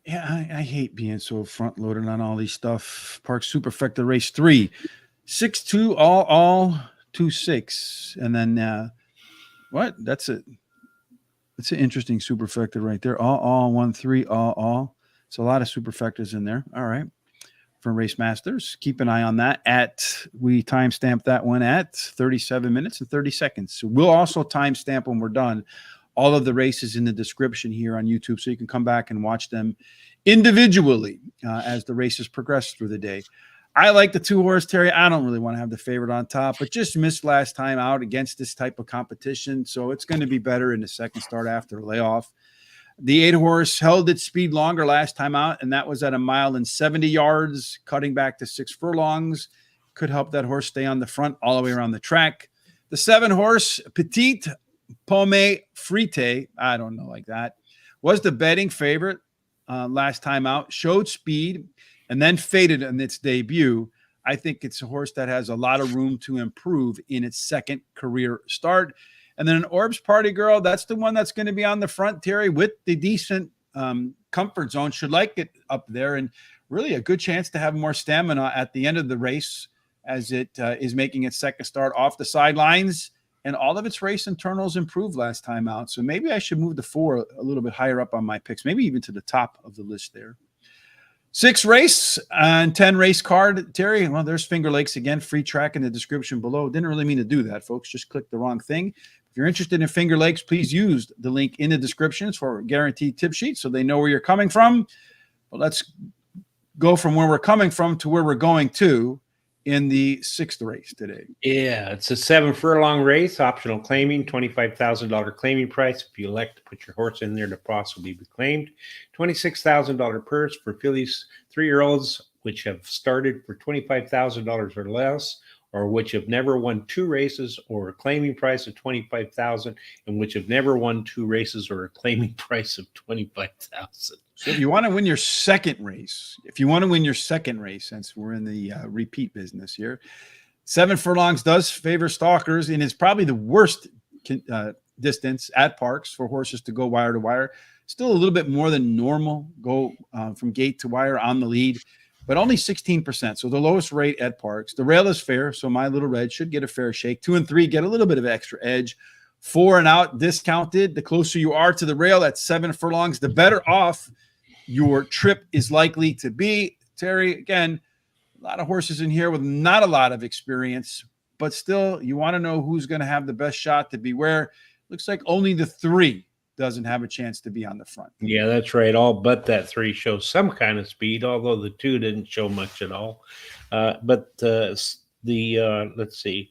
Yeah, I hate being so front loaded on all these stuff. PARX Superfecta race 3, 6-2 all 2-6, and then what? That's an interesting superfecta right there. All 1-3 all. It's a lot of superfectas in there. All right. From Race Masters. Keep an eye on that. We timestamp that one at 37 minutes and 30 seconds. So we'll also timestamp when we're done all of the races in the description here on YouTube, so you can come back and watch them individually as the races progress through the day. I like the 2 horse, Terry. I don't really want to have the favorite on top, but just missed last time out against this type of competition. So it's going to be better in the second start after a layoff. The 8 horse held its speed longer last time out, and that was at 1 mile and 70 yards, cutting back to 6 furlongs. Could help that horse stay on the front all the way around the track. The 7 horse, Petite Pomme Frite, I don't know like that, was the betting favorite last time out, showed speed, and then faded in its debut. I think it's a horse that has a lot of room to improve in its second career start. And then an Orbs Party Girl, that's the one that's going to be on the front, Terry, with the decent comfort zone. Should like it up there, and really a good chance to have more stamina at the end of the race as it is making its second start off the sidelines. And all of its race internals improved last time out. So maybe I should move the 4 a little bit higher up on my picks, maybe even to the top of the list there. 6 race and 10 race card, Terry. Well, there's Finger Lakes again, free track in the description below. Didn't really mean to do that, folks. Just clicked the wrong thing. If you're interested in Finger Lakes, please use the link in the descriptions for a guaranteed tip sheet so they know where you're coming from. But let's go from where we're coming from to where we're going to in the 6th race today. Yeah, it's a 7 furlong race, optional claiming, $25,000 claiming price if you elect to put your horse in there to possibly be claimed. $26,000 purse for fillies 3-year-olds, which have started for $25,000 or less, or which have never won 2 races, or a claiming price of $25,000, and which have never won 2 races, or a claiming price of $25,000. So if you want to win your second race, since we're in the repeat business here, 7 furlongs does favor stalkers, and it's probably the worst distance at PARX for horses to go wire to wire. Still a little bit more than normal go from gate to wire on the lead, but only 16%. So the lowest rate at PARX. The rail is fair, so My Little Red should get a fair shake. 2 and 3 get a little bit of extra edge. 4 and out discounted. The closer you are to the rail at 7 furlongs, the better off your trip is likely to be. Terry, again, a lot of horses in here with not a lot of experience, but still you want to know who's going to have the best shot to beware. Looks like only the 3 doesn't have a chance to be on the front. Yeah, that's right. All but that 3 shows some kind of speed, although the 2 didn't show much at all. But let's see.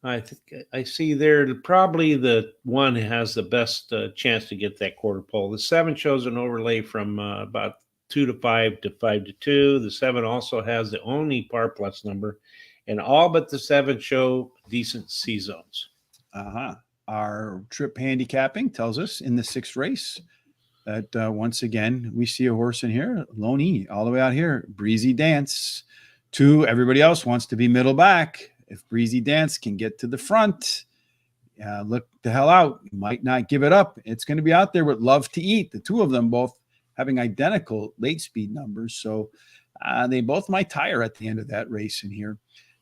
I think I see there probably the one has the best chance to get that quarter pole. The 7 shows an overlay from about 2 to 5 to 5 to 2. The 7 also has the only par plus number, and all but the 7 show decent C zones. Our trip handicapping tells us in the 6th race that once again we see a horse in here, Loney, all the way out here, Breezy Dance. 2, everybody else wants to be middle back. If Breezy Dance can get to the front, look the hell out. You might not give it up. It's going to be out there with Love to Eat. The 2 of them both having identical late speed numbers. So they both might tire at the end of that race in here.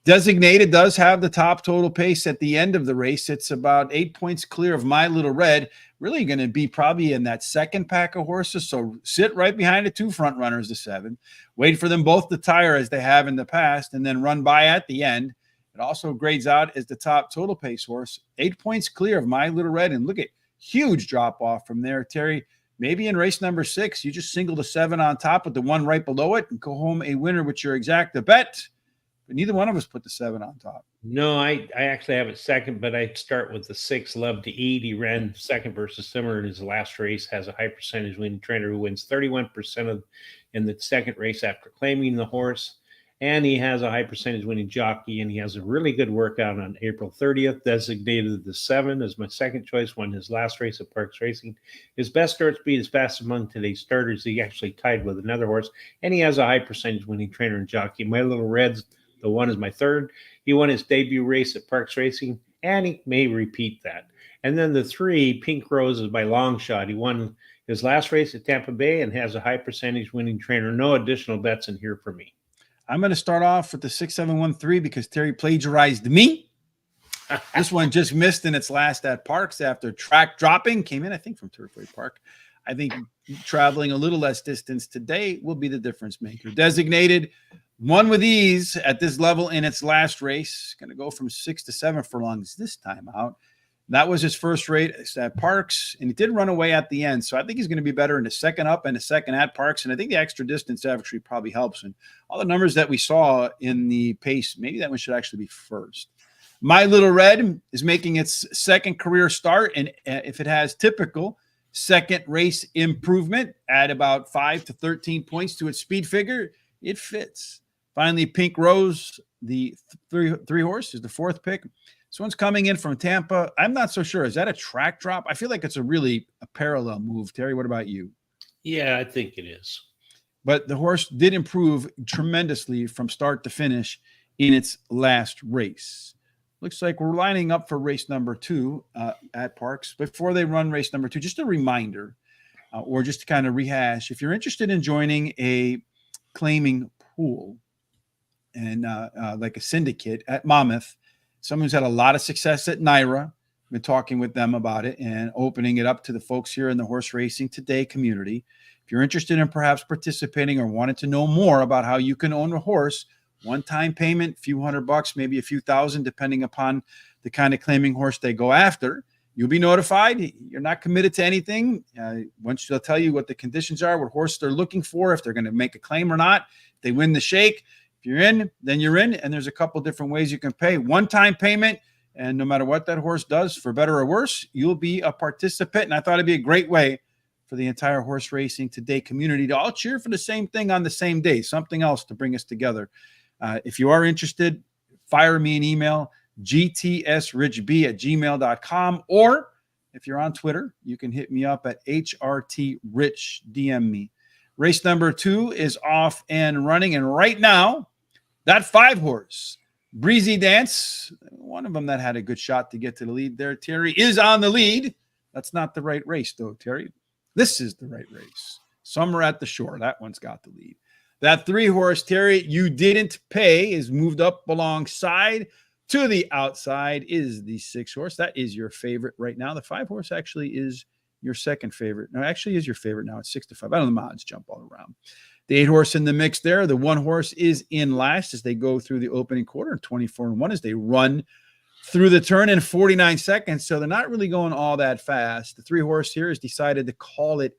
Designated does have the top total pace at the end of the race. It's about 8 points clear of My Little Red. Really going to be probably in that second pack of horses. So sit right behind the 2 front runners, the 7. Wait for them both to tire as they have in the past, and then run by at the end. It also grades out as the top total pace horse. 8 points clear of My Little Red. And look at huge drop off from there, Terry. Maybe in race number 6, you just single the 7 on top with the 1 right below it and go home a winner with your exacta bet. But neither one of us put the 7 on top. No, I actually have it second, but I start with the 6, Love to Eat. He ran second versus Simmer in his last race, has a high percentage winning trainer who wins 31% in the second race after claiming the horse. And he has a high percentage winning jockey, and he has a really good workout on April 30th. Designated the 7 as my second choice, won his last race at PARX Racing. His best start speed is fast among today's starters. He actually tied with another horse, and he has a high percentage winning trainer and jockey. My Little Red's the 1 is my third. He won his debut race at PARX Racing, and he may repeat that. And then the 3, Pink Rose, is my long shot. He won his last race at Tampa Bay and has a high percentage winning trainer. No additional bets in here for me. I'm going to start off with the 6713 because Terry plagiarized me. This one just missed in its last at PARX after track dropping. Came in, I think, from Turfway Park. I think traveling a little less distance today will be the difference maker. Designated, won with ease at this level in its last race. Going to go from 6 to 7 furlongs this time out. That was his first race at PARX, and he did run away at the end. So I think he's going to be better in the second up and the second at PARX. And I think the extra distance actually probably helps. And all the numbers that we saw in the pace, maybe that one should actually be first. My Little Red is making its second career start. And if it has typical second race improvement at about 5 to 13 points to its speed figure, it fits. Finally, Pink Rose, the three horse, is the 4th pick. This one's coming in from Tampa. I'm not so sure. Is that a track drop? I feel like it's a parallel move. Terry, what about you? Yeah, I think it is. But the horse did improve tremendously from start to finish in its last race. Looks like we're lining up for race number 2 at PARX. Before they run race number 2, just a reminder, or just to kind of rehash, if you're interested in joining a claiming pool and like a syndicate at Monmouth, someone who's had a lot of success at NYRA, been talking with them about it and opening it up to the folks here in the Horse Racing Today community. If you're interested in perhaps participating or wanted to know more about how you can own a horse, one-time payment, a few $100, maybe a few thousand, depending upon the kind of claiming horse they go after, you'll be notified. You're not committed to anything. Once they'll tell you what the conditions are, what horse they're looking for, if they're going to make a claim or not, if they win the shake. If you're in, then you're in, and there's a couple different ways you can pay. One-time payment, and no matter what that horse does, for better or worse, you'll be a participant. And I thought it'd be a great way for the entire Horse Racing Today community to all cheer for the same thing on the same day, something else to bring us together. If you are interested, fire me an email, gtsrichb@gmail.com, or if you're on Twitter, you can hit me up at HRTRich, DM me. Race number 2 is off and running. And right now, that 5 horse, Breezy Dance, one of them that had a good shot to get to the lead there, Terry, is on the lead. That's not the right race, though, Terry. This is the right race. Summer at the Shore. That one's got the lead. That 3 horse, Terry, you didn't pay, is moved up alongside. To the outside is the 6 horse. That is your favorite right now. The 5 horse actually is your second favorite. No, actually is your favorite now. It's 6 to 5. I don't know, the odds jump all around. The 8 horse in the mix there. The 1 horse is in last as they go through the opening quarter, 24-1 as they run through the turn in 49 seconds. So they're not really going all that fast. The 3 horse here has decided to call it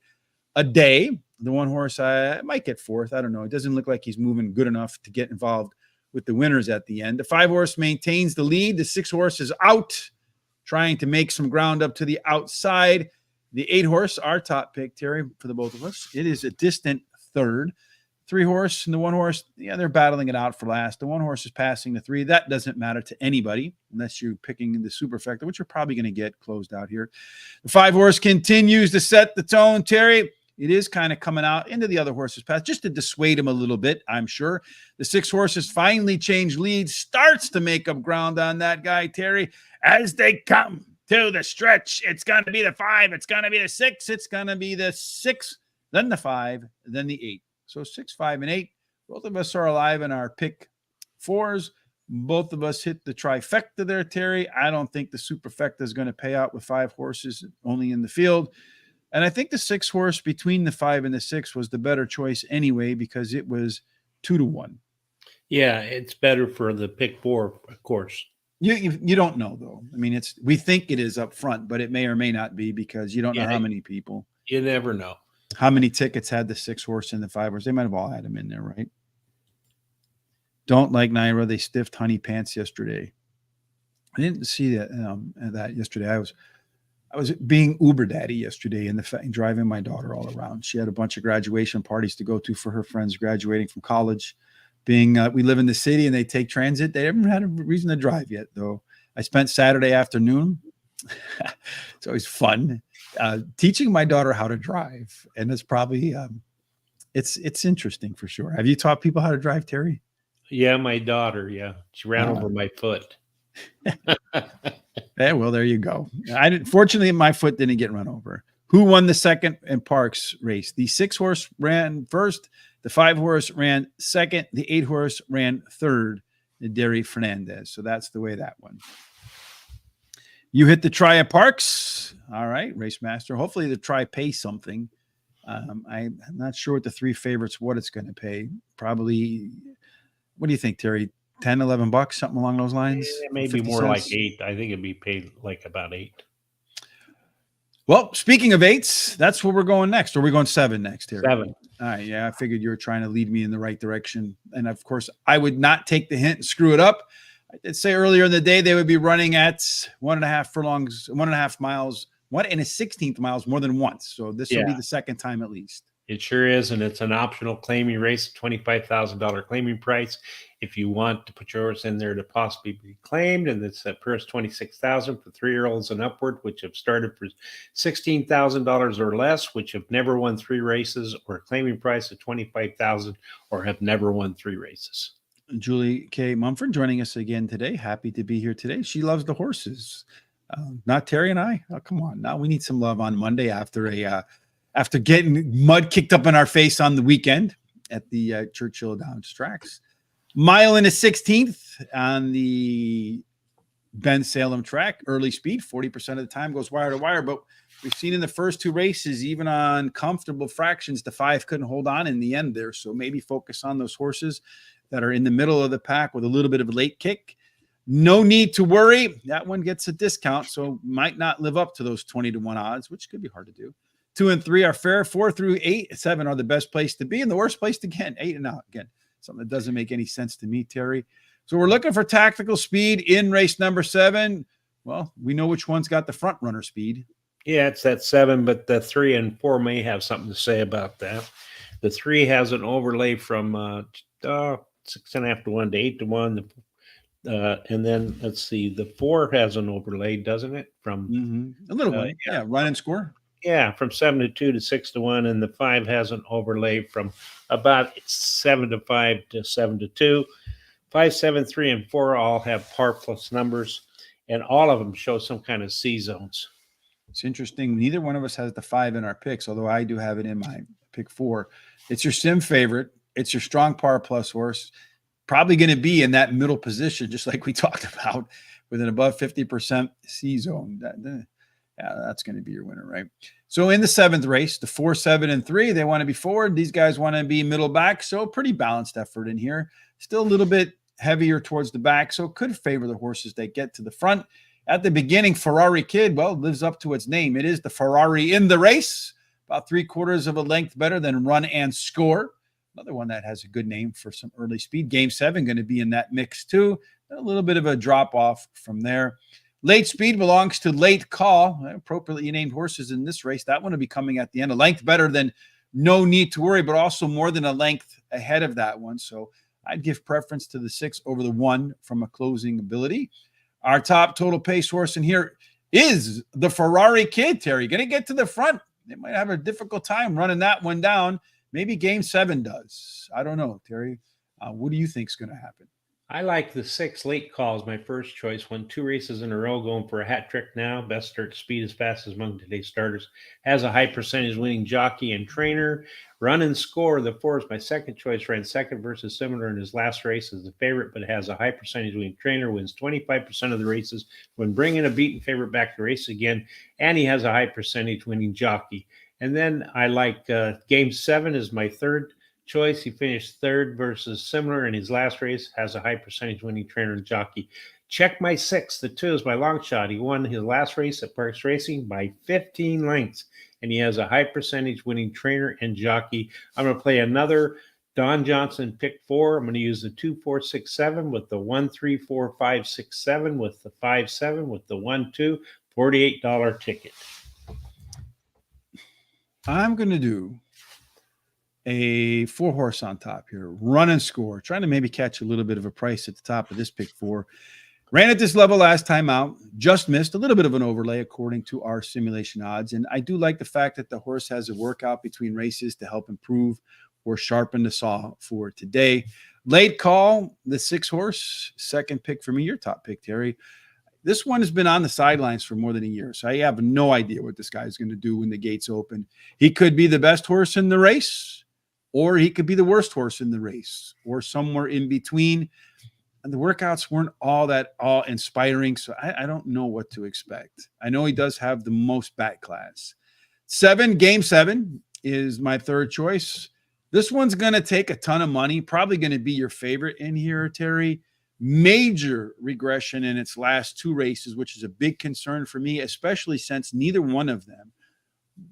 a day. The one horse I might get fourth. I don't know. It doesn't look like he's moving good enough to get involved with the winners at the end. The 5 horse maintains the lead. The 6 horse is out, trying to make some ground up to the outside. The 8 horse, our top pick, Terry, for the both of us, it is a distant third. 3 horse and the 1 horse, yeah, they're battling it out for last. The 1 horse is passing the 3. That doesn't matter to anybody unless you're picking the superfecta, which you're probably going to get closed out here. The 5 horse continues to set the tone, Terry. It is kind of coming out into the other horse's path just to dissuade him a little bit, I'm sure. The 6 horses finally change leads, starts to make up ground on that guy, Terry, as they come to the stretch. It's going to be the 5. It's going to be the 6. It's going to be the 6, then the 5, then the 8. So 6, 5, and 8. Both of us are alive in our pick 4s. Both of us hit the trifecta there, Terry. I don't think the superfecta is going to pay out with 5 horses only in the field. And I think the 6 horse between the 5 and the 6 was the better choice anyway, because it was 2-1. Yeah, it's better for the pick 4, of course. You don't know, though. I mean, we think it is up front, but it may or may not be, because you don't know how many people. You never know. How many tickets had the 6 horse and the 5 horse? They might have all had them in there, right? Don't like Naira. They stiffed Honey Pants yesterday. I didn't see that yesterday. I was being Uber daddy yesterday and driving my daughter all around. She had a bunch of graduation parties to go to for her friends graduating from college. We live in the city and they take transit. They haven't had a reason to drive yet, though. I spent Saturday afternoon. It's always fun teaching my daughter how to drive, and it's probably it's interesting for sure. Have you taught people how to drive, Terry? Yeah, my daughter. Yeah, she ran over my foot. Yeah, well, there you go. Fortunately, my foot didn't get run over. Who won the second and PARX race? The 6 horse ran first. The 5 horse ran second. The 8 horse ran third. The Derry Fernandez. So that's the way that won. You hit the try at PARX. All right, Race Master. Hopefully the try pays something. I'm not sure what the 3 favorites, what it's going to pay. Probably, what do you think, Terry? 10, 11 bucks, something along those lines? Yeah, maybe more cents? Like 8. I think it'd be paid like about 8. Well, speaking of 8s, that's where we're going next. Or are we going 7 next, Terry? 7. All right, yeah, I figured you were trying to lead me in the right direction. And of course, I would not take the hint and screw it up. I did say earlier in the day they would be running at 1.5 furlongs, 1.5 miles, 1 1/16 miles more than once. So this will be the second time at least. It sure is, and it's an optional claiming race, $25,000 claiming price. If you want to put yours in there to possibly be claimed, and it's at first $26,000 for 3-year-olds and upward, which have started for $16,000 or less, which have never won 3 races, or a claiming price of $25,000, or have never won 3 races. Julie K. Mumford joining us again today. Happy to be here today. She loves the horses. Not Terry and I. Oh, come on. Now we need some love on Monday after getting mud kicked up in our face on the weekend at the Churchill Downs tracks. Mile and a 16th on the Ben Salem track. Early speed, 40% of the time goes wire to wire. But we've seen in the first 2 races, even on comfortable fractions, the 5 couldn't hold on in the end there. So maybe focus on those horses that are in the middle of the pack with a little bit of a late kick. No need to worry. That one gets a discount, so might not live up to those 20-1 odds, which could be hard to do. 2 and 3 are fair. 4 through 8, 7 are the best place to be, and the worst place to get 8 and out. Again, something that doesn't make any sense to me, Terry. So we're looking for tactical speed in race number 7. Well, we know which one's got the front runner speed. Yeah, it's that 7, but the 3 and 4 may have something to say about that. The 3 has an overlay from 6.5 to 1 to 8 to 1. And then let's see, the 4 has an overlay, doesn't it? From a little bit, run and score. Yeah, from 7 to 2 to 6 to 1, and the 5 has an overlay from about 7 to 5 to 7 to 2. 5, 7, 3, and 4 all have par plus numbers, and all of them show some kind of C zones. It's interesting. Neither one of us has the 5 in our picks, although I do have it in my pick 4. It's your sim favorite. It's your strong par plus horse. Probably going to be in that middle position, just like we talked about, with an above 50% C zone. That's going to be your winner, right? So in the 7th race, the 4, 7, and 3, they want to be forward. These guys want to be middle back. So pretty balanced effort in here. Still a little bit heavier towards the back, so it could favor the horses that get to the front. At the beginning, Ferrari Kid, well, lives up to its name. It is the Ferrari in the race. about 3/4 of a length better than Run and Score. Another one that has a good name for some early speed. Game 7 going to be in that mix too. A little bit of a drop off from there. Late speed belongs to Late Call. Appropriately named horses in this race. That one will be coming at the end. A length better than No Need to Worry, but also more than a length ahead of that one. So I'd give preference to the 6 over the 1 from a closing ability. Our top total pace horse in here is the Ferrari Kid, Terry. Going to get to the front. They might have a difficult time running that one down. Maybe Game 7 does. I don't know, Terry. What do you think is going to happen? I like the 6 Late Calls, my first choice. Won 2 races in a row, going for a hat trick now. Best start speed as fast as among today's starters. Has a high percentage winning jockey and trainer. Run and Score, the 4 is my second choice. Ran second versus Similar in his last race as the favorite, but has a high percentage winning trainer. Wins 25% of the races when bringing a beaten favorite back to race again. And he has a high percentage winning jockey. And then I like Game 7 is my third choice. He finished third versus Similar in his last race, has a high percentage winning trainer and jockey. Check my 6. The 2 is my long shot. He won his last race at PARX Racing by 15 lengths, and he has a high percentage winning trainer and jockey. I'm going to play another Don Johnson pick 4. I'm going to use the 2, 4, 6, 7 with the 1, 3, 4, 5, 6, 7 with the 5, 7 with the 1, 2, $48 ticket. I'm going to do a 4 horse on top here. Run and Score. Trying to maybe catch a little bit of a price at the top of this pick 4. Ran at this level last time out. Just missed a little bit of an overlay according to our simulation odds. And I do like the fact that the horse has a workout between races to help improve or sharpen the saw for today. Late Call, the 6 horse. Second pick for me. Your top pick, Terry. This one has been on the sidelines for more than a year, so I have no idea what this guy is going to do when the gates open. He could be the best horse in the race, or he could be the worst horse in the race, or somewhere in between. And the workouts weren't all that awe-inspiring, so I don't know what to expect. I know he does have the most back class. 7, Game 7 is my third choice. This one's going to take a ton of money, probably going to be your favorite in here, Terry. Major regression in its last 2 races, which is a big concern for me, especially since neither one of them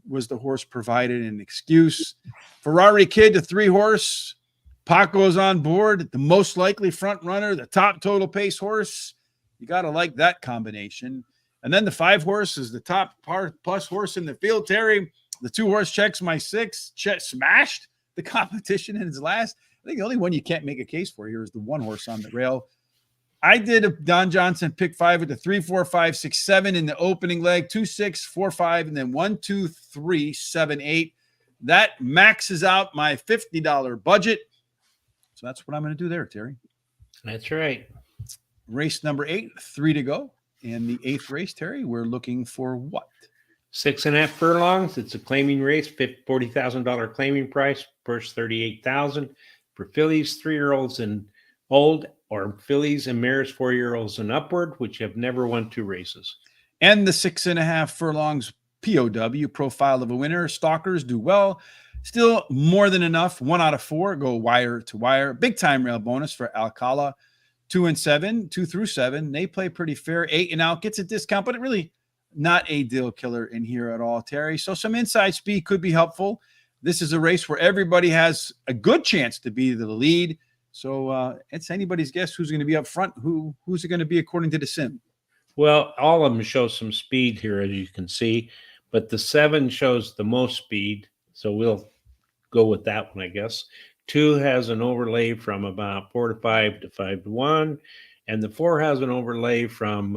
was the horse provided an excuse. Ferrari Kid, the 3 horse. Paco's on board, the most likely front runner, the top total pace horse. You got to like that combination. And then the 5 horse is the top plus horse in the field, Terry. The 2 horse checks my 6. Smashed the competition in his last. I think the only one you can't make a case for here is the 1 horse on the rail. I did a Don Johnson pick 5 with the 3, 4, 5, 6, 7 in the opening leg, 2, 6, 4, 5, and then 1, 2, 3, 7, 8. That maxes out my $50 budget. So that's what I'm going to do there, Terry. That's right. Race number 8, 3 to go. And the 8th race, Terry, we're looking for what? 6.5 furlongs. It's a claiming race, $40,000 claiming price, purse $38,000 for fillies, 3-year-olds and old, or fillies and mares 4-year-olds and upward, which have never won 2 races. And the 6.5 furlongs POW, profile of a winner. Stalkers do well. Still more than enough. 1 out of 4 go wire to wire. Big time rail bonus for Alcala. 2 and 7, 2 through 7. They play pretty fair. 8 and out gets a discount, but it really not a deal killer in here at all, Terry. So some inside speed could be helpful. This is a race where everybody has a good chance to be the lead. So it's anybody's guess who's going to be up front. Who's it going to be according to the sim? Well, all of them show some speed here, as you can see, but the 7 shows the most speed. So we'll go with that one, I guess. 2 has an overlay from about 4 to 5 to 5 to 1. And the 4 has an overlay from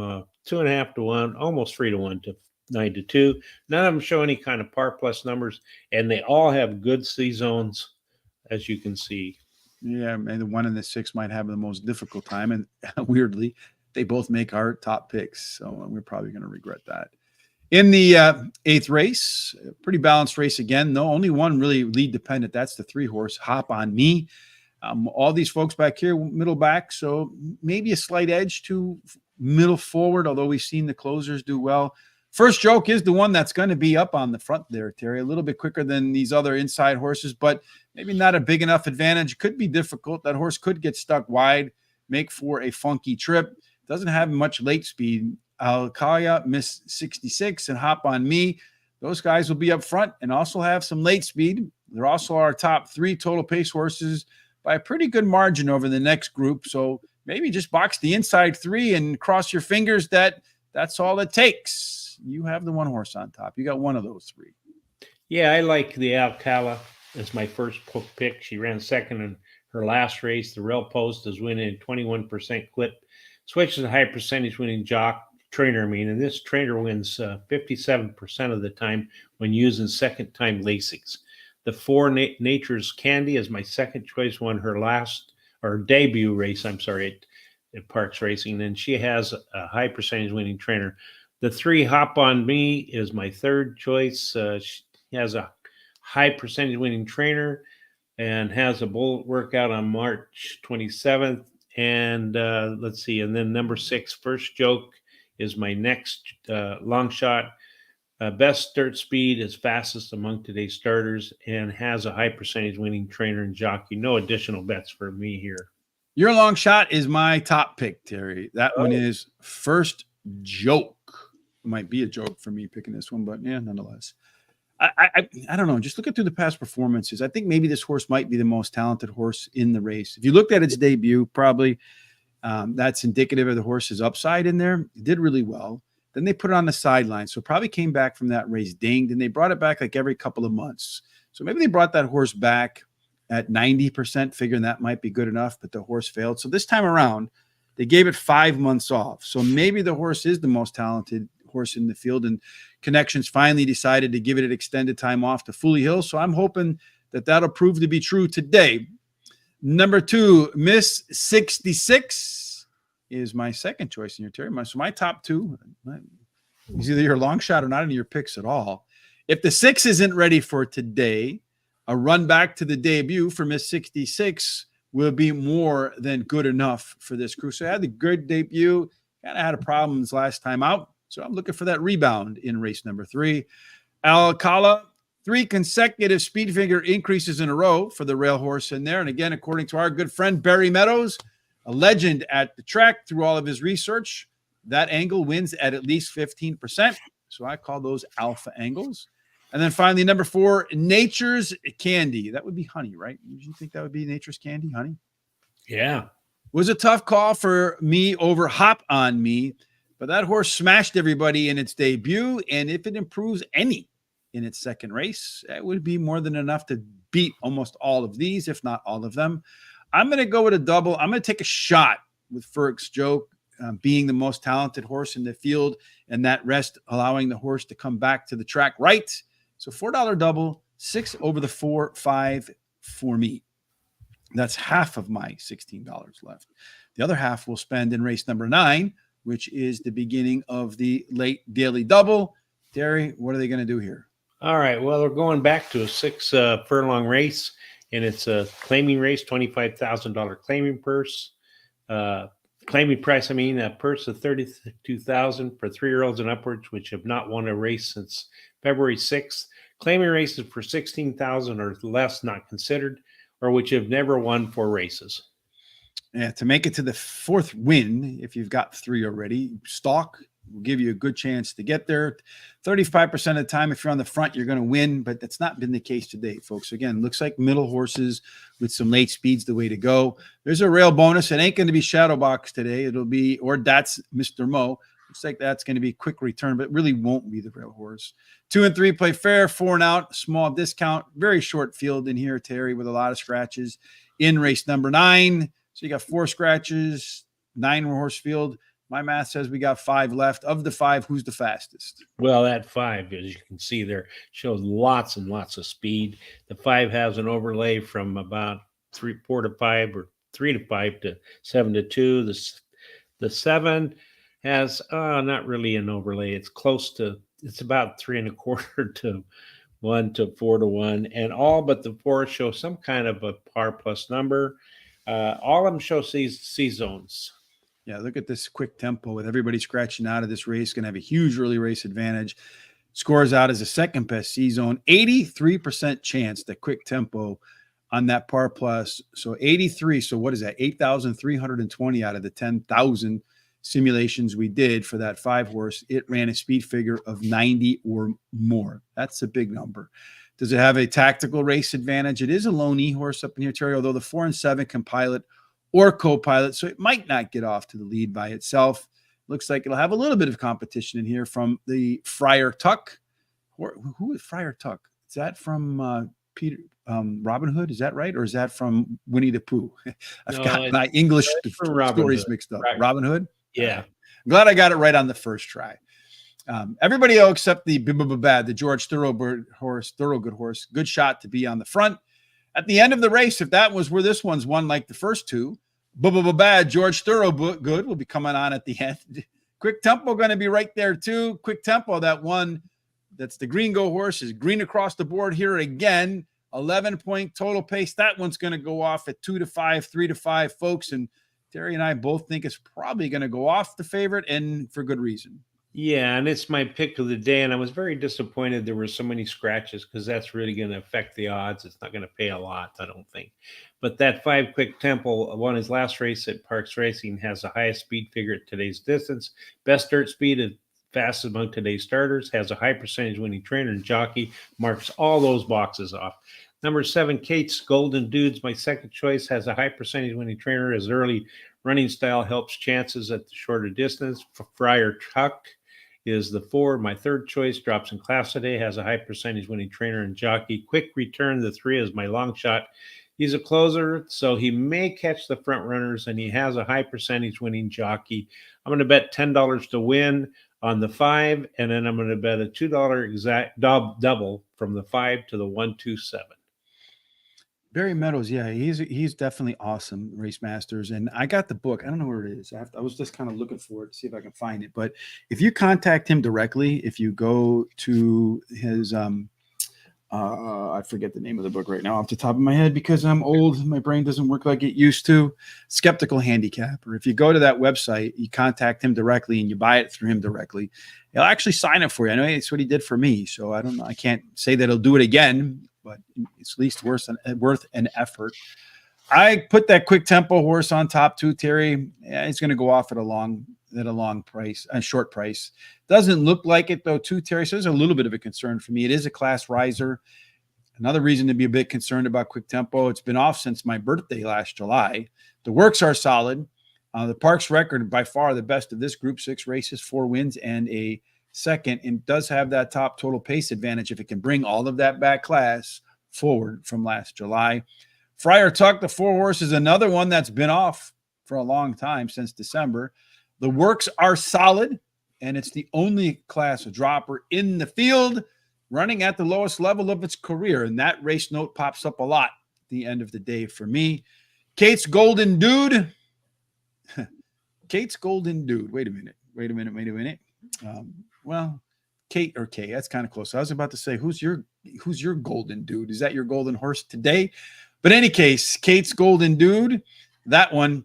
2.5 to 1, almost 3 to 1 to 9 to 2. None of them show any kind of par plus numbers, and they all have good C zones, as you can see. Yeah, and the 1 and the 6 might have the most difficult time. And weirdly, they both make our top picks. So we're probably going to regret that. In the 8th race, pretty balanced race again. No, only one really lead dependent. That's the 3 horse, Hop on Me. All these folks back here, middle back. So maybe a slight edge to middle forward, although we've seen the closers do well. First Joke is the one that's going to be up on the front there, Terry. A little bit quicker than these other inside horses, but maybe not a big enough advantage. Could be difficult. That horse could get stuck wide, make for a funky trip. Doesn't have much late speed. Alcala missed 66 and Hop on Me. those guys will be up front and also have some late speed. They're also our top 3 total pace horses by a pretty good margin over the next group. So maybe just box the inside 3 and cross your fingers that that's all it takes. You have the one horse on top. You got one of those 3. Yeah, I like the Alcala as my first pick. She ran second in her last race. The Rail Post is winning 21% clip. Switch is a high percentage winning trainer, and this trainer wins 57% of the time when using second time Lasix. The 4 Nature's Candy is my second choice, won her debut race, at PARX Racing, and she has a high percentage winning trainer. The 3 Hop On Me is my third choice. She has a high percentage winning trainer and has a bullet workout on March 27th. And let's see, and then number 6, First Joke, is my next long shot. Best start speed is fastest among today's starters and has a high percentage winning trainer and jockey. No additional bets for me here. Your long shot is my top pick, Terry. That one is First Joke. It might be a joke for me picking this one, but yeah, nonetheless. I don't know. Just looking through the past performances, I think maybe this horse might be the most talented horse in the race. If you looked at its debut, probably that's indicative of the horse's upside in there. It did really well. Then they put it on the sideline. So probably came back from that race dinged, and they brought it back like every couple of months. So maybe they brought that horse back at 90%, figuring that might be good enough, but the horse failed. So this time around, they gave it 5 months off. So maybe the horse is the most talented horse in the field, and Connections finally decided to give it an extended time off to Foley Hill. So I'm hoping that that'll prove to be true today. Number 2, Miss 66 is my second choice in your Terry. So my top 2 is either your long shot or not in your picks at all. If the 6 isn't ready for today, a run back to the debut for Miss 66 will be more than good enough for this crew. So I had the good debut, kind of had a problems last time out. So I'm looking for that rebound in race number 3. Alcala, 3 consecutive speed figure increases in a row for the rail horse in there. And again, according to our good friend Barry Meadows, a legend at the track through all of his research, that angle wins at least 15%. So I call those alpha angles. And then finally, number 4, Nature's Candy. That would be Honey, right? Would you think that would be Nature's Candy, Honey? Yeah. Was a tough call for me over Hop On Me, but that horse smashed everybody in its debut. And if it improves any in its second race, that would be more than enough to beat almost all of these, if not all of them. I'm going to go with a double. I'm going to take a shot with First Joke being the most talented horse in the field, and that rest allowing the horse to come back to the track right. So $4 double, 6 over the 4-5 for me. That's half of my $16 left. The other half we'll spend in race number 9, which is the beginning of the late daily double. Terry, what are they going to do here? All right. Well, we're going back to a 6 furlong race, and it's a claiming race, $25,000 claiming purse. Claiming price, a purse of $32,000 for 3-year-olds and upwards, which have not won a race since February 6th. Claiming races for $16,000 or less not considered, or which have never won 4 races. Yeah, to make it to the 4th win, if you've got 3 already, stalk will give you a good chance to get there. 35% of the time, if you're on the front, you're going to win, but that's not been the case today, folks. Again, looks like middle horses with some late speeds the way to go. There's a rail bonus. It ain't going to be shadow box today. It'll be, or that's Mr. Mo. Looks like that's going to be quick return, but it really won't be the rail horse. 2 and 3 play fair, 4 and out, small discount, very short field in here, Terry, with a lot of scratches in race number 9. So you got 4 scratches, 9 horse field. My math says we got 5 left. Of the 5, who's the fastest? Well, that 5, as you can see there, shows lots and lots of speed. The 5 has an overlay from about 4 to 5 or 3 to 5 to 7 to 2. The 7 has not really an overlay. It's close to, it's about 3 1/4 to 1 to 4 to 1. And all but the 4 show some kind of a par plus number. All of them show C zones. Yeah, look at this quick tempo with everybody scratching out of this race. Going to have a huge early race advantage. Scores out as a second best C-zone. 83% chance that quick tempo on that par plus. So 83. So what is that? 8,320 out of the 10,000 simulations we did for that 5-horse, it ran a speed figure of 90 or more. That's a big number. Does it have a tactical race advantage? It is a lone horse up in here, Terry, although the 4 and 7 can pilot or co-pilot, so it might not get off to the lead by itself. Looks like it'll have a little bit of competition in here from the Friar Tuck. Who is Friar Tuck? Is that from Peter Robin Hood? Is that right? Or is that from Winnie the Pooh? I've got my English stories mixed up. Right. Robin Hood? Yeah. I'm glad I got it right on the first try. Everybody else except the George Thorogood horse. Good shot to be on the front. At the end of the race, if that was where this one's won like the first two, George Thorogood will be coming on at the end. Quick Tempo going to be right there too. Quick Tempo, that one, that's the Green Go horse, is green across the board here again. 11-point total pace. That one's going to go off at 2 to 5, 3 to 5, folks. And Terry and I both think it's probably going to go off the favorite, and for good reason. Yeah, and it's my pick of the day, and I was very disappointed there were so many scratches because that's really going to affect the odds. It's not going to pay a lot, I don't think. But that 5 Quick Tempo won his last race at PARX Racing, has the highest speed figure at today's distance, best dirt speed, and fastest among today's starters, has a high percentage winning trainer and jockey, marks all those boxes off. Number 7, Kate's Golden Dudes, my second choice, has a high percentage winning trainer. His early running style helps chances at the shorter distance. Friar Tuck is the 4. My third choice, drops in class today, has a high percentage winning trainer and jockey. Quick Return, the 3, is my long shot. He's a closer, so he may catch the front runners, and he has a high percentage winning jockey. I'm going to bet $10 to win on the 5, and then I'm going to bet a $2 exact double from the 5 to the 127. Barry Meadows, yeah, he's definitely awesome, Race Masters. And I got the book. I don't know where it is. I was just kind of looking for it to see if I can find it. But if you contact him directly, if you go to his I forget the name of the book right now off the top of my head because I'm old. My brain doesn't work like it used to. Skeptical Handicap. Or if you go to that website, you contact him directly and you buy it through him directly, he'll actually sign it for you. I know it's what he did for me. So I don't know. I can't say that he'll do it again, but it's at least worth an effort. I put that Quick Tempo horse on top too, Terry. Yeah, he's going to go off at a short price. Doesn't look like it though, too, Terry. So there's a little bit of a concern for me. It is a class riser. Another reason to be a bit concerned about Quick Tempo. It's been off since my birthday last July. The works are solid. The PARX record, by far the best of this group, 6 races, 4 wins, and a second, and does have that top total pace advantage if it can bring all of that back class forward from last July. Friar Tuck, the 4 horse, is another one that's been off for a long time, since December. The works are solid, and it's the only class dropper in the field, running at the lowest level of its career, and that race note pops up a lot at the end of the day for me. Kate's Golden Dude. Kate's Golden Dude. Wait a minute. Well, Kate or K, that's kind of close. I was about to say, who's your golden dude? Is that your golden horse today? But in any case, Kate's Golden Dude, that one,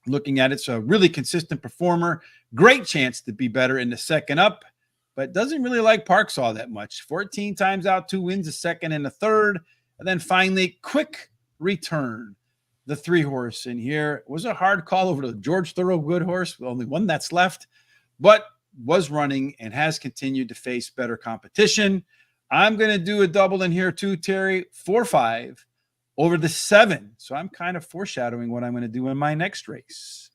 looking at it's a really consistent performer. Great chance to be better in the second up, but doesn't really like PARX all that much. 14 times out, 2 wins, a second and a third. And then finally, Quick Return, the 3 horse in here. It was a hard call over to the George Thorogood horse, only one that's left, but was running and has continued to face better competition. I'm going to do a double in here too, Terry, 4-5 over the 7. So I'm kind of foreshadowing what I'm going to do in my next race.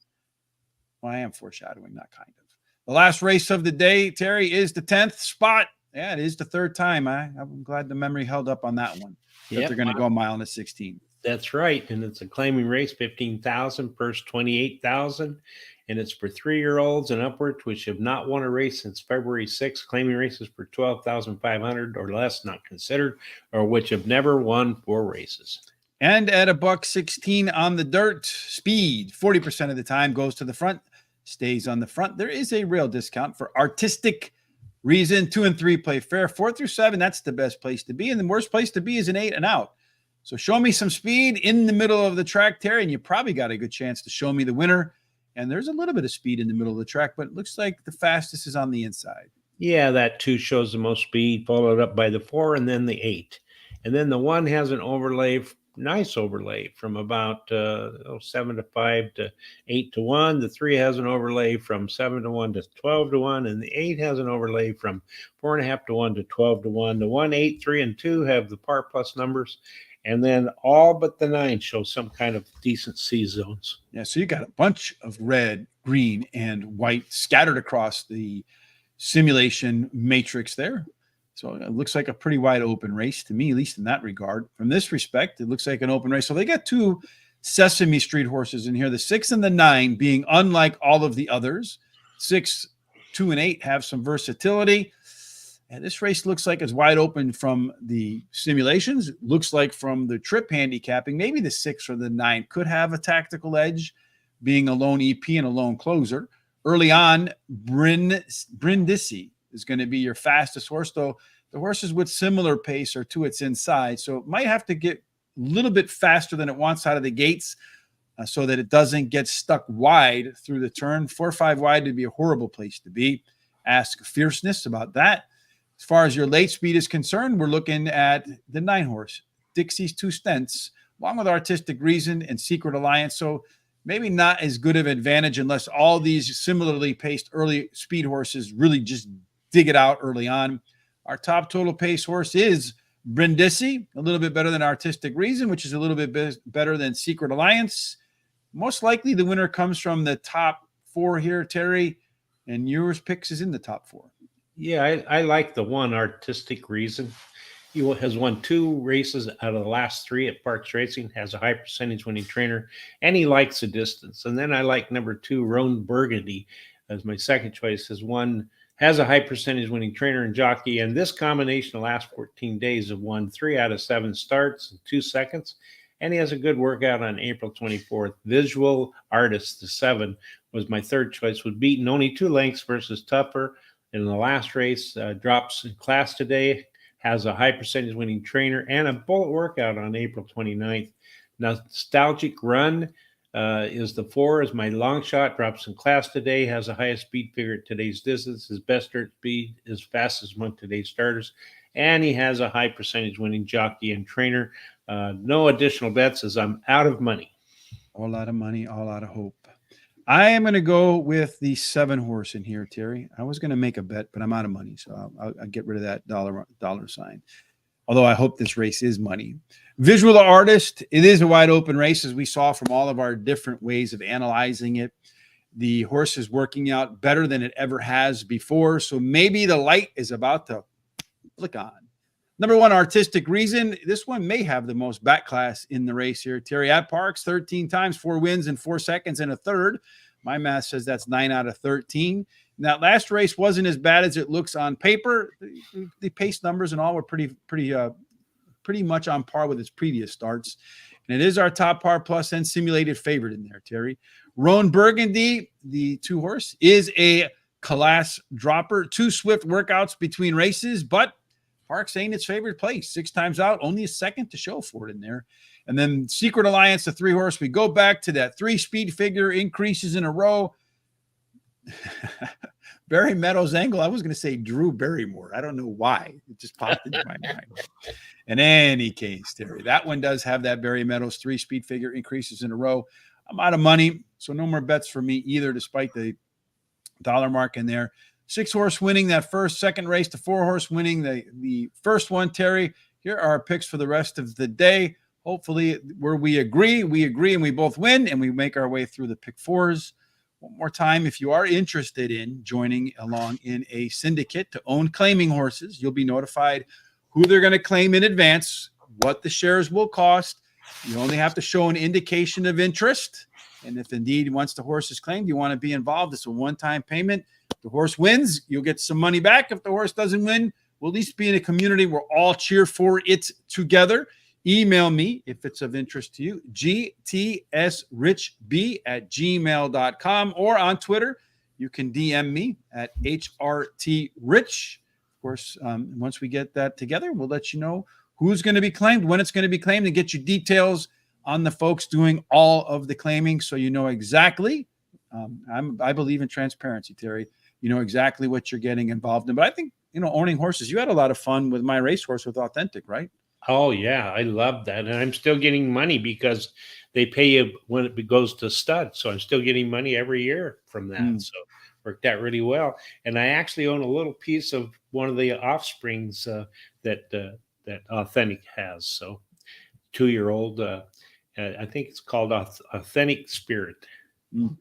Well, I am foreshadowing, not kind of. The last race of the day, Terry, is the 10th spot. Yeah, it is the 3rd time. I'm glad the memory held up on that one. Yep. They're going to go a mile and a 16. That's right. And it's a claiming race, 15,000, purse 28,000. And it's for 3-year-olds and upwards, which have not won a race since February 6th. Claiming races for 12,500 or less, not considered, or which have never won 4 races. And at $1.16 on the dirt, speed 40% of the time goes to the front, stays on the front. There is a real discount for artistic reason. 2 and 3 play fair. 4 through 7, that's the best place to be. And the worst place to be is an 8 and out. So show me some speed in the middle of the track, Terry, and you probably got a good chance to show me the winner. And there's a little bit of speed in the middle of the track, but it looks like the fastest is on the inside. Yeah, that 2 shows the most speed, followed up by the 4 and then the 8. And then the 1 has an overlay nice overlay from about 7-5 to 8-1. The 3 has an overlay from 7-1 to 12-1, and the 8 has an overlay from 4.5-1 to 12-1. The 1, 8, 3, and 2 have the par plus numbers, and then all but the 9 show some kind of decent C zones. Yeah, so you got a bunch of red, green, and white scattered across the simulation matrix there. So it looks like a pretty wide open race to me, at least in that regard. From this respect, it looks like an open race. So they got two Sesame Street horses in here, the 6 and the 9 being unlike all of the others. 6, 2, and 8 have some versatility. And this race looks like it's wide open from the simulations. It looks like from the trip handicapping, maybe the 6 or the 9 could have a tactical edge, being a lone EP and a lone closer. Early on, Brindisi is going to be your fastest horse, though the horses with similar pace are to its inside. So it might have to get a little bit faster than it wants out of the gates so that it doesn't get stuck wide through the turn. 4 or 5 wide would be a horrible place to be. Ask Fierceness about that. As far as your late speed is concerned, we're looking at the 9 horse, Dixie's 2 Stents, along with Artistic Reason and Secret Alliance. So maybe not as good of an advantage unless all these similarly paced early speed horses really just dig it out early on. Our top total pace horse is Brindisi, a little bit better than Artistic Reason, which is a little bit better than Secret Alliance. Most likely the winner comes from the top 4 here, Terry, and yours picks is in the top 4. Yeah, I like the 1 Artistic Reason. He has won 2 races out of the last 3 at PARX Racing, has a high percentage winning trainer, and he likes the distance. And then I like number 2, Roan Burgundy, as my second choice. Has a high percentage winning trainer and jockey, and this combination the last 14 days have won 3 out of 7 starts in 2 seconds, and he has a good workout on April 24th. Visual Artist, the 7, was my third choice, was beaten only 2 lengths versus Tougher in the last race, drops in class today, has a high percentage winning trainer, and a bullet workout on April 29th. Nostalgic Run is the 4, is my long shot, drops in class today, has the highest speed figure at today's distance, his best dirt speed is fastest among today's starters, and he has a high percentage winning jockey and trainer. No additional bets as I'm out of money. All out of money, all out of hope. I am going to go with the 7 horse in here, Terry. I was going to make a bet, but I'm out of money, so I'll get rid of that dollar sign. Although I hope this race is money. Visual Artist, it is a wide open race, as we saw from all of our different ways of analyzing it. The horse is working out better than it ever has before, so maybe the light is about to flick on. Number 1, Artistic Reason. This one may have the most back class in the race here. Terry, at PARX, 13 times, 4 wins in 4 seconds and a third. My math says that's 9 out of 13. And that last race wasn't as bad as it looks on paper. The pace numbers and all were pretty much on par with its previous starts. And it is our top par plus and simulated favorite in there, Terry. Roan Burgundy, the 2 horse, is a class dropper. 2 swift workouts between races, but PARX ain't its favorite place. 6 times out, only a second to show for it in there. And then Secret Alliance, the 3 horse, we go back to that 3 speed figure increases in a row. Barry Meadows angle. I was going to say Drew Barrymore. I don't know why. It just popped into my mind. In any case, Terry, that one does have that Barry Meadows 3 speed figure increases in a row. I'm out of money, so no more bets for me either, despite the dollar mark in there. 6 horse winning that second race, the 4 horse winning the first one, Terry. Here are our picks for the rest of the day. Hopefully, where we agree, and we both win, and we make our way through the pick 4s. One more time, if you are interested in joining along in a syndicate to own claiming horses, you'll be notified who they're going to claim in advance, what the shares will cost. You only have to show an indication of interest. And if indeed once the horse is claimed, you want to be involved, it's a one-time payment. If the horse wins, you'll get some money back. If the horse doesn't win, we'll at least be in a community where all cheer for it together. Email me if it's of interest to you, gtsrichb@gmail.com, or on Twitter, you can DM me at HRTRich. Of course, once we get that together, we'll let you know who's going to be claimed, when it's going to be claimed, and get you details on the folks doing all of the claiming, so you know exactly. I believe in transparency, Terry. You know exactly what you're getting involved in. But I think, owning horses, you had a lot of fun with my racehorse with Authentic, right? Oh yeah, I love that, and I'm still getting money because they pay you when it goes to stud. So I'm still getting money every year from that. Mm. So worked out really well. And I actually own a little piece of one of the offsprings that Authentic has. So 2-year-old, I think it's called Authentic Spirit. Mm.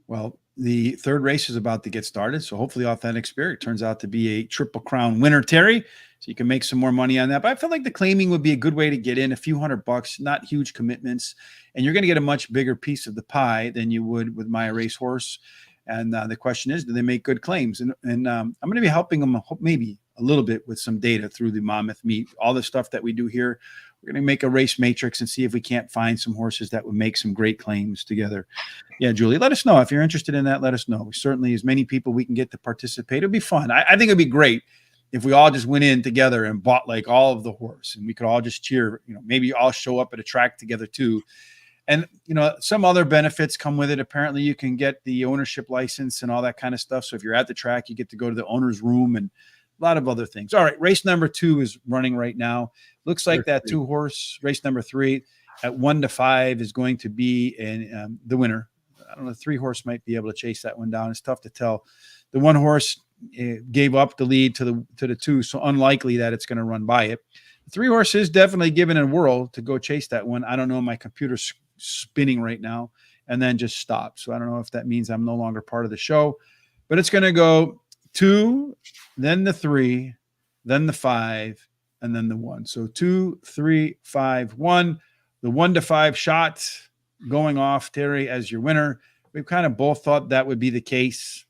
Well, the third race is about to get started. So hopefully Authentic Spirit turns out to be a Triple Crown winner, Terry. So you can make some more money on that. But I feel like the claiming would be a good way to get in, a few $100, not huge commitments. And you're going to get a much bigger piece of the pie than you would with My Racehorse. And the question is, do they make good claims? And I'm going to be helping them maybe a little bit with some data through the Monmouth Meet, all the stuff that we do here. We're going to make a race matrix and see if we can't find some horses that would make some great claims together. Yeah, Julie, let us know if you're interested in that. Let us know. Certainly, as many people we can get to participate, it'll be fun. I think it'd be great if we all just went in together and bought like all of the horse, and we could all just cheer. Maybe all show up at a track together too. And some other benefits come with it. Apparently, you can get the ownership license and all that kind of stuff. So if you're at the track, you get to go to the owner's room and a lot of other things. All right, race number 2 is running right now. Looks like that 2-horse race number 3 at 1-5 is going to be in the winner. I don't know. 3-horse might be able to chase that one down. It's tough to tell. The 1-horse gave up the lead to the 2, so unlikely that it's going to run by it. The 3-horse is definitely given a whirl to go chase that one. I don't know. My computer's spinning right now and then just stopped. So I don't know if that means I'm no longer part of the show, but it's going to go 2, then the 3, then the 5, and then the 1. So 2, 3, 5, 1. The 1-5 shot going off, Terry, as your winner. We've kind of both thought that would be the case.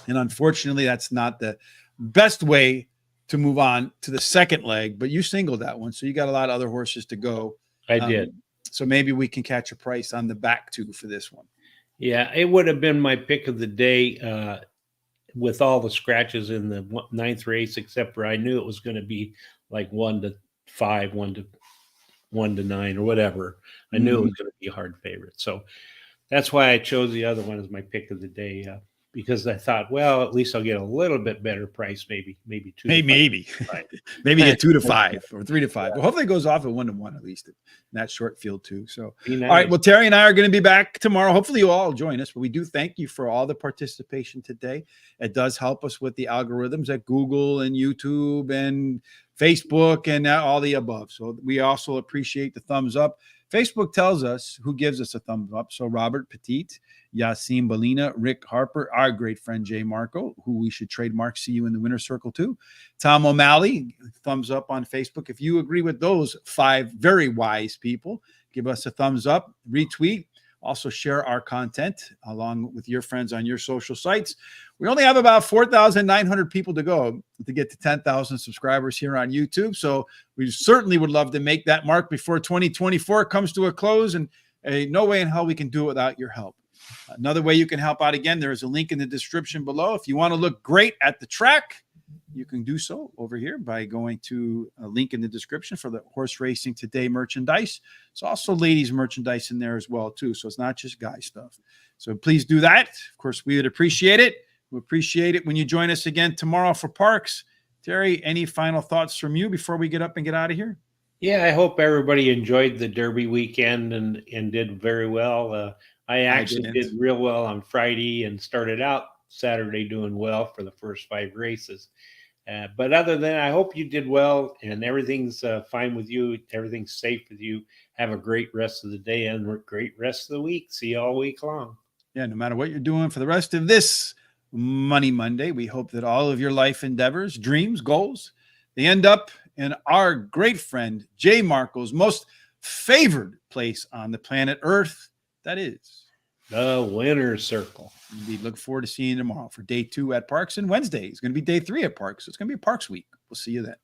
And unfortunately, that's not the best way to move on to the second leg, but you singled that one. So you got a lot of other horses to go. I did. So maybe we can catch a price on the back 2 for this one. Yeah, it would have been my pick of the day with all the scratches in the 9th race, except for I knew it was going to be like 1-5, 1-9 or whatever. I knew it was going to be a hard favorite. So that's why I chose the other one as my pick of the day, because I thought, well, at least I'll get a little bit better price, maybe 2. Maybe get 2-5 or 3-5. Yeah. Well, hopefully it goes off at 1-1 at least in that short field too. So, nice. All right. Well, Terry and I are going to be back tomorrow. Hopefully you all join us, but we do thank you for all the participation today. It does help us with the algorithms at Google and YouTube and Facebook and all the above. So we also appreciate the thumbs up. Facebook tells us who gives us a thumbs up. So Robert Petit, Yassine Balina, Rick Harper, our great friend Jay Marco, who we should trademark, see you in the winner's circle too. Tom O'Malley, thumbs up on Facebook. If you agree with those 5 very wise people, give us a thumbs up, retweet. Also share our content along with your friends on your social sites. We only have about 4,900 people to go to get to 10,000 subscribers here on YouTube. So we certainly would love to make that mark before 2024 comes to a close. And no way in hell we can do it without your help. Another way you can help out, again, there is a link in the description below. If you want to look great at the track, you can do so over here by going to a link in the description for the Horse Racing Today merchandise. It's also ladies merchandise in there as well too. So it's not just guy stuff. So please do that. Of course, we would appreciate it. We appreciate it when you join us again tomorrow for PARX. Terry, any final thoughts from you before we get up and get out of here? Yeah, I hope everybody enjoyed the Derby weekend and did very well. I actually did real well on Friday and started out Saturday doing well for the first 5 races. But other than that, I hope you did well and everything's fine with you. Everything's safe with you. Have a great rest of the day and a great rest of the week. See you all week long. Yeah, no matter what you're doing for the rest of this Money Monday, we hope that all of your life endeavors, dreams, goals, they end up in our great friend Jay Marco's most favored place on the planet Earth. That is the winner's circle. We look forward to seeing you tomorrow for day 2 at PARX, and Wednesday is going to be day 3 at PARX. So it's going to be a PARX week. We'll see you then.